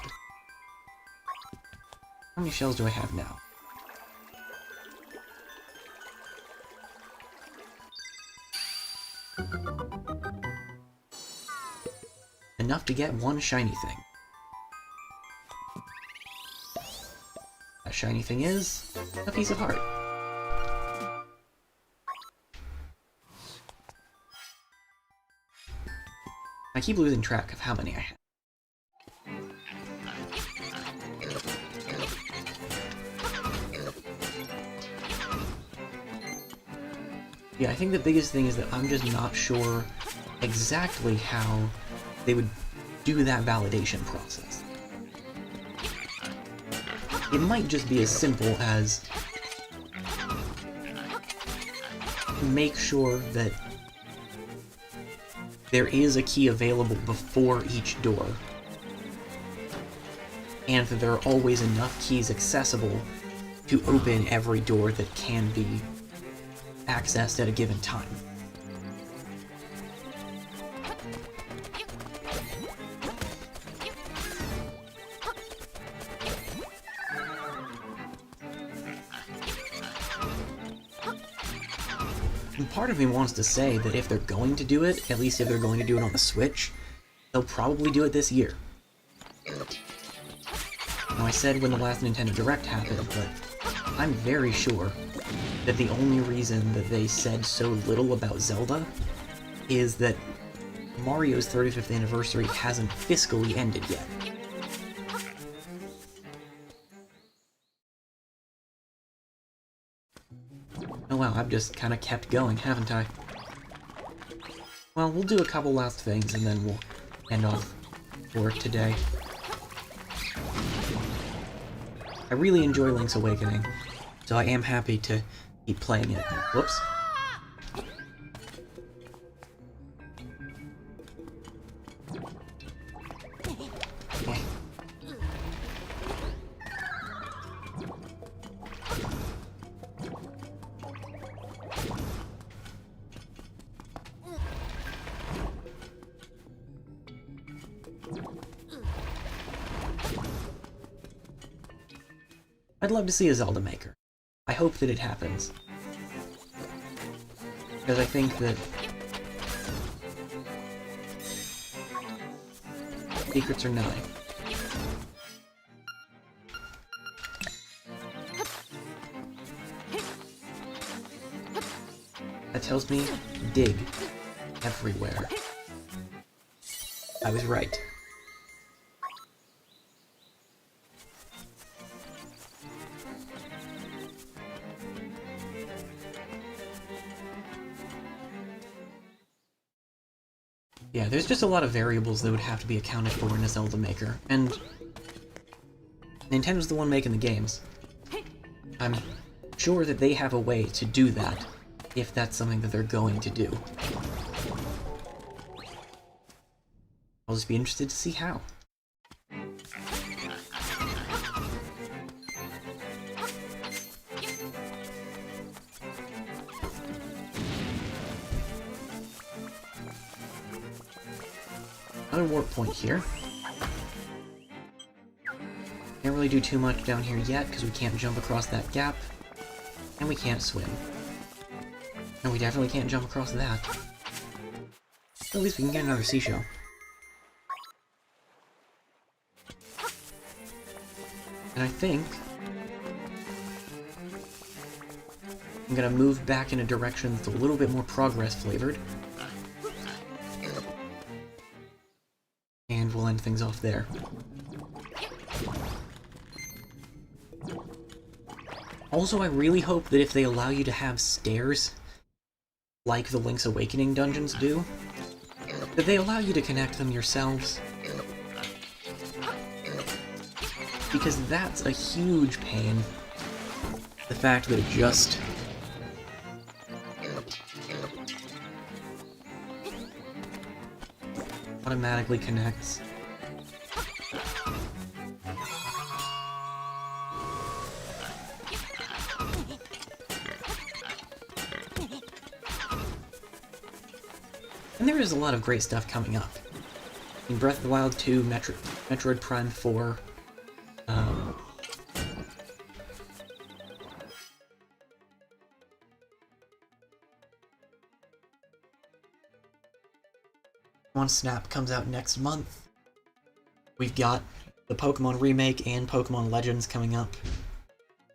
How many shells do I have now? Enough to get one shiny thing. That shiny thing is a piece of heart. I keep losing track of how many I have. Yeah, I think the biggest thing is that I'm just not sure exactly how they would do that validation process. It might just be as simple as make sure that there is a key available before each door, and that there are always enough keys accessible to open every door that can be accessed at a given time. And part of me wants to say that if they're going to do it, at least if they're going to do it on the Switch, they'll probably do it this year. Now, I said when the last Nintendo Direct happened, but I'm very sure that the only reason that they said so little about Zelda is that Mario's 35th anniversary hasn't fiscally ended yet. Oh wow, I've just kind of kept going, haven't I? Well, we'll do a couple last things and then we'll end off for today. I really enjoy Link's Awakening, so I am happy to keep playing it. Whoops. I'd love to see a Zelda maker. I hope that it happens. Because I think that secrets are nigh. That tells me dig everywhere. I was right. Yeah, there's just a lot of variables that would have to be accounted for in a Zelda maker, and Nintendo's the one making the games. I'm sure that they have a way to do that, if that's something that they're going to do. I'll just be interested to see how. Another warp point here. Can't really do too much down here yet because we can't jump across that gap, and we can't swim. And we definitely can't jump across that. But at least we can get another seashell. And I think I'm gonna move back in a direction that's a little bit more progress flavored. And we'll end things off there. Also, I really hope that if they allow you to have stairs, like the Link's Awakening dungeons do, that they allow you to connect them yourselves. Because that's a huge pain. The fact that it just automatically connects. And there is a lot of great stuff coming up. In Breath of the Wild 2, Metroid Prime 4, Pokemon Snap comes out next month. We've got the Pokemon Remake and Pokemon Legends coming up.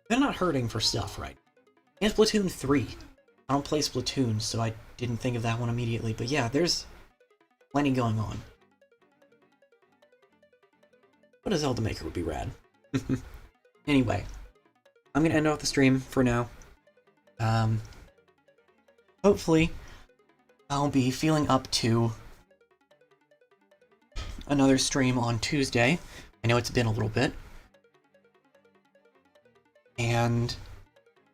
They're not hurting for stuff, right? And Splatoon 3. I don't play Splatoon, so I didn't think of that one immediately, but yeah, there's plenty going on. But a Zelda Maker would be rad. Anyway, I'm gonna end off the stream for now. Hopefully, I'll be feeling up to another stream on Tuesday. I know it's been a little bit. And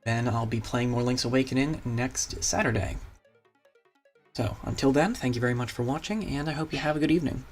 then I'll be playing more Link's Awakening next Saturday. So, until then, thank you very much for watching, and I hope you have a good evening.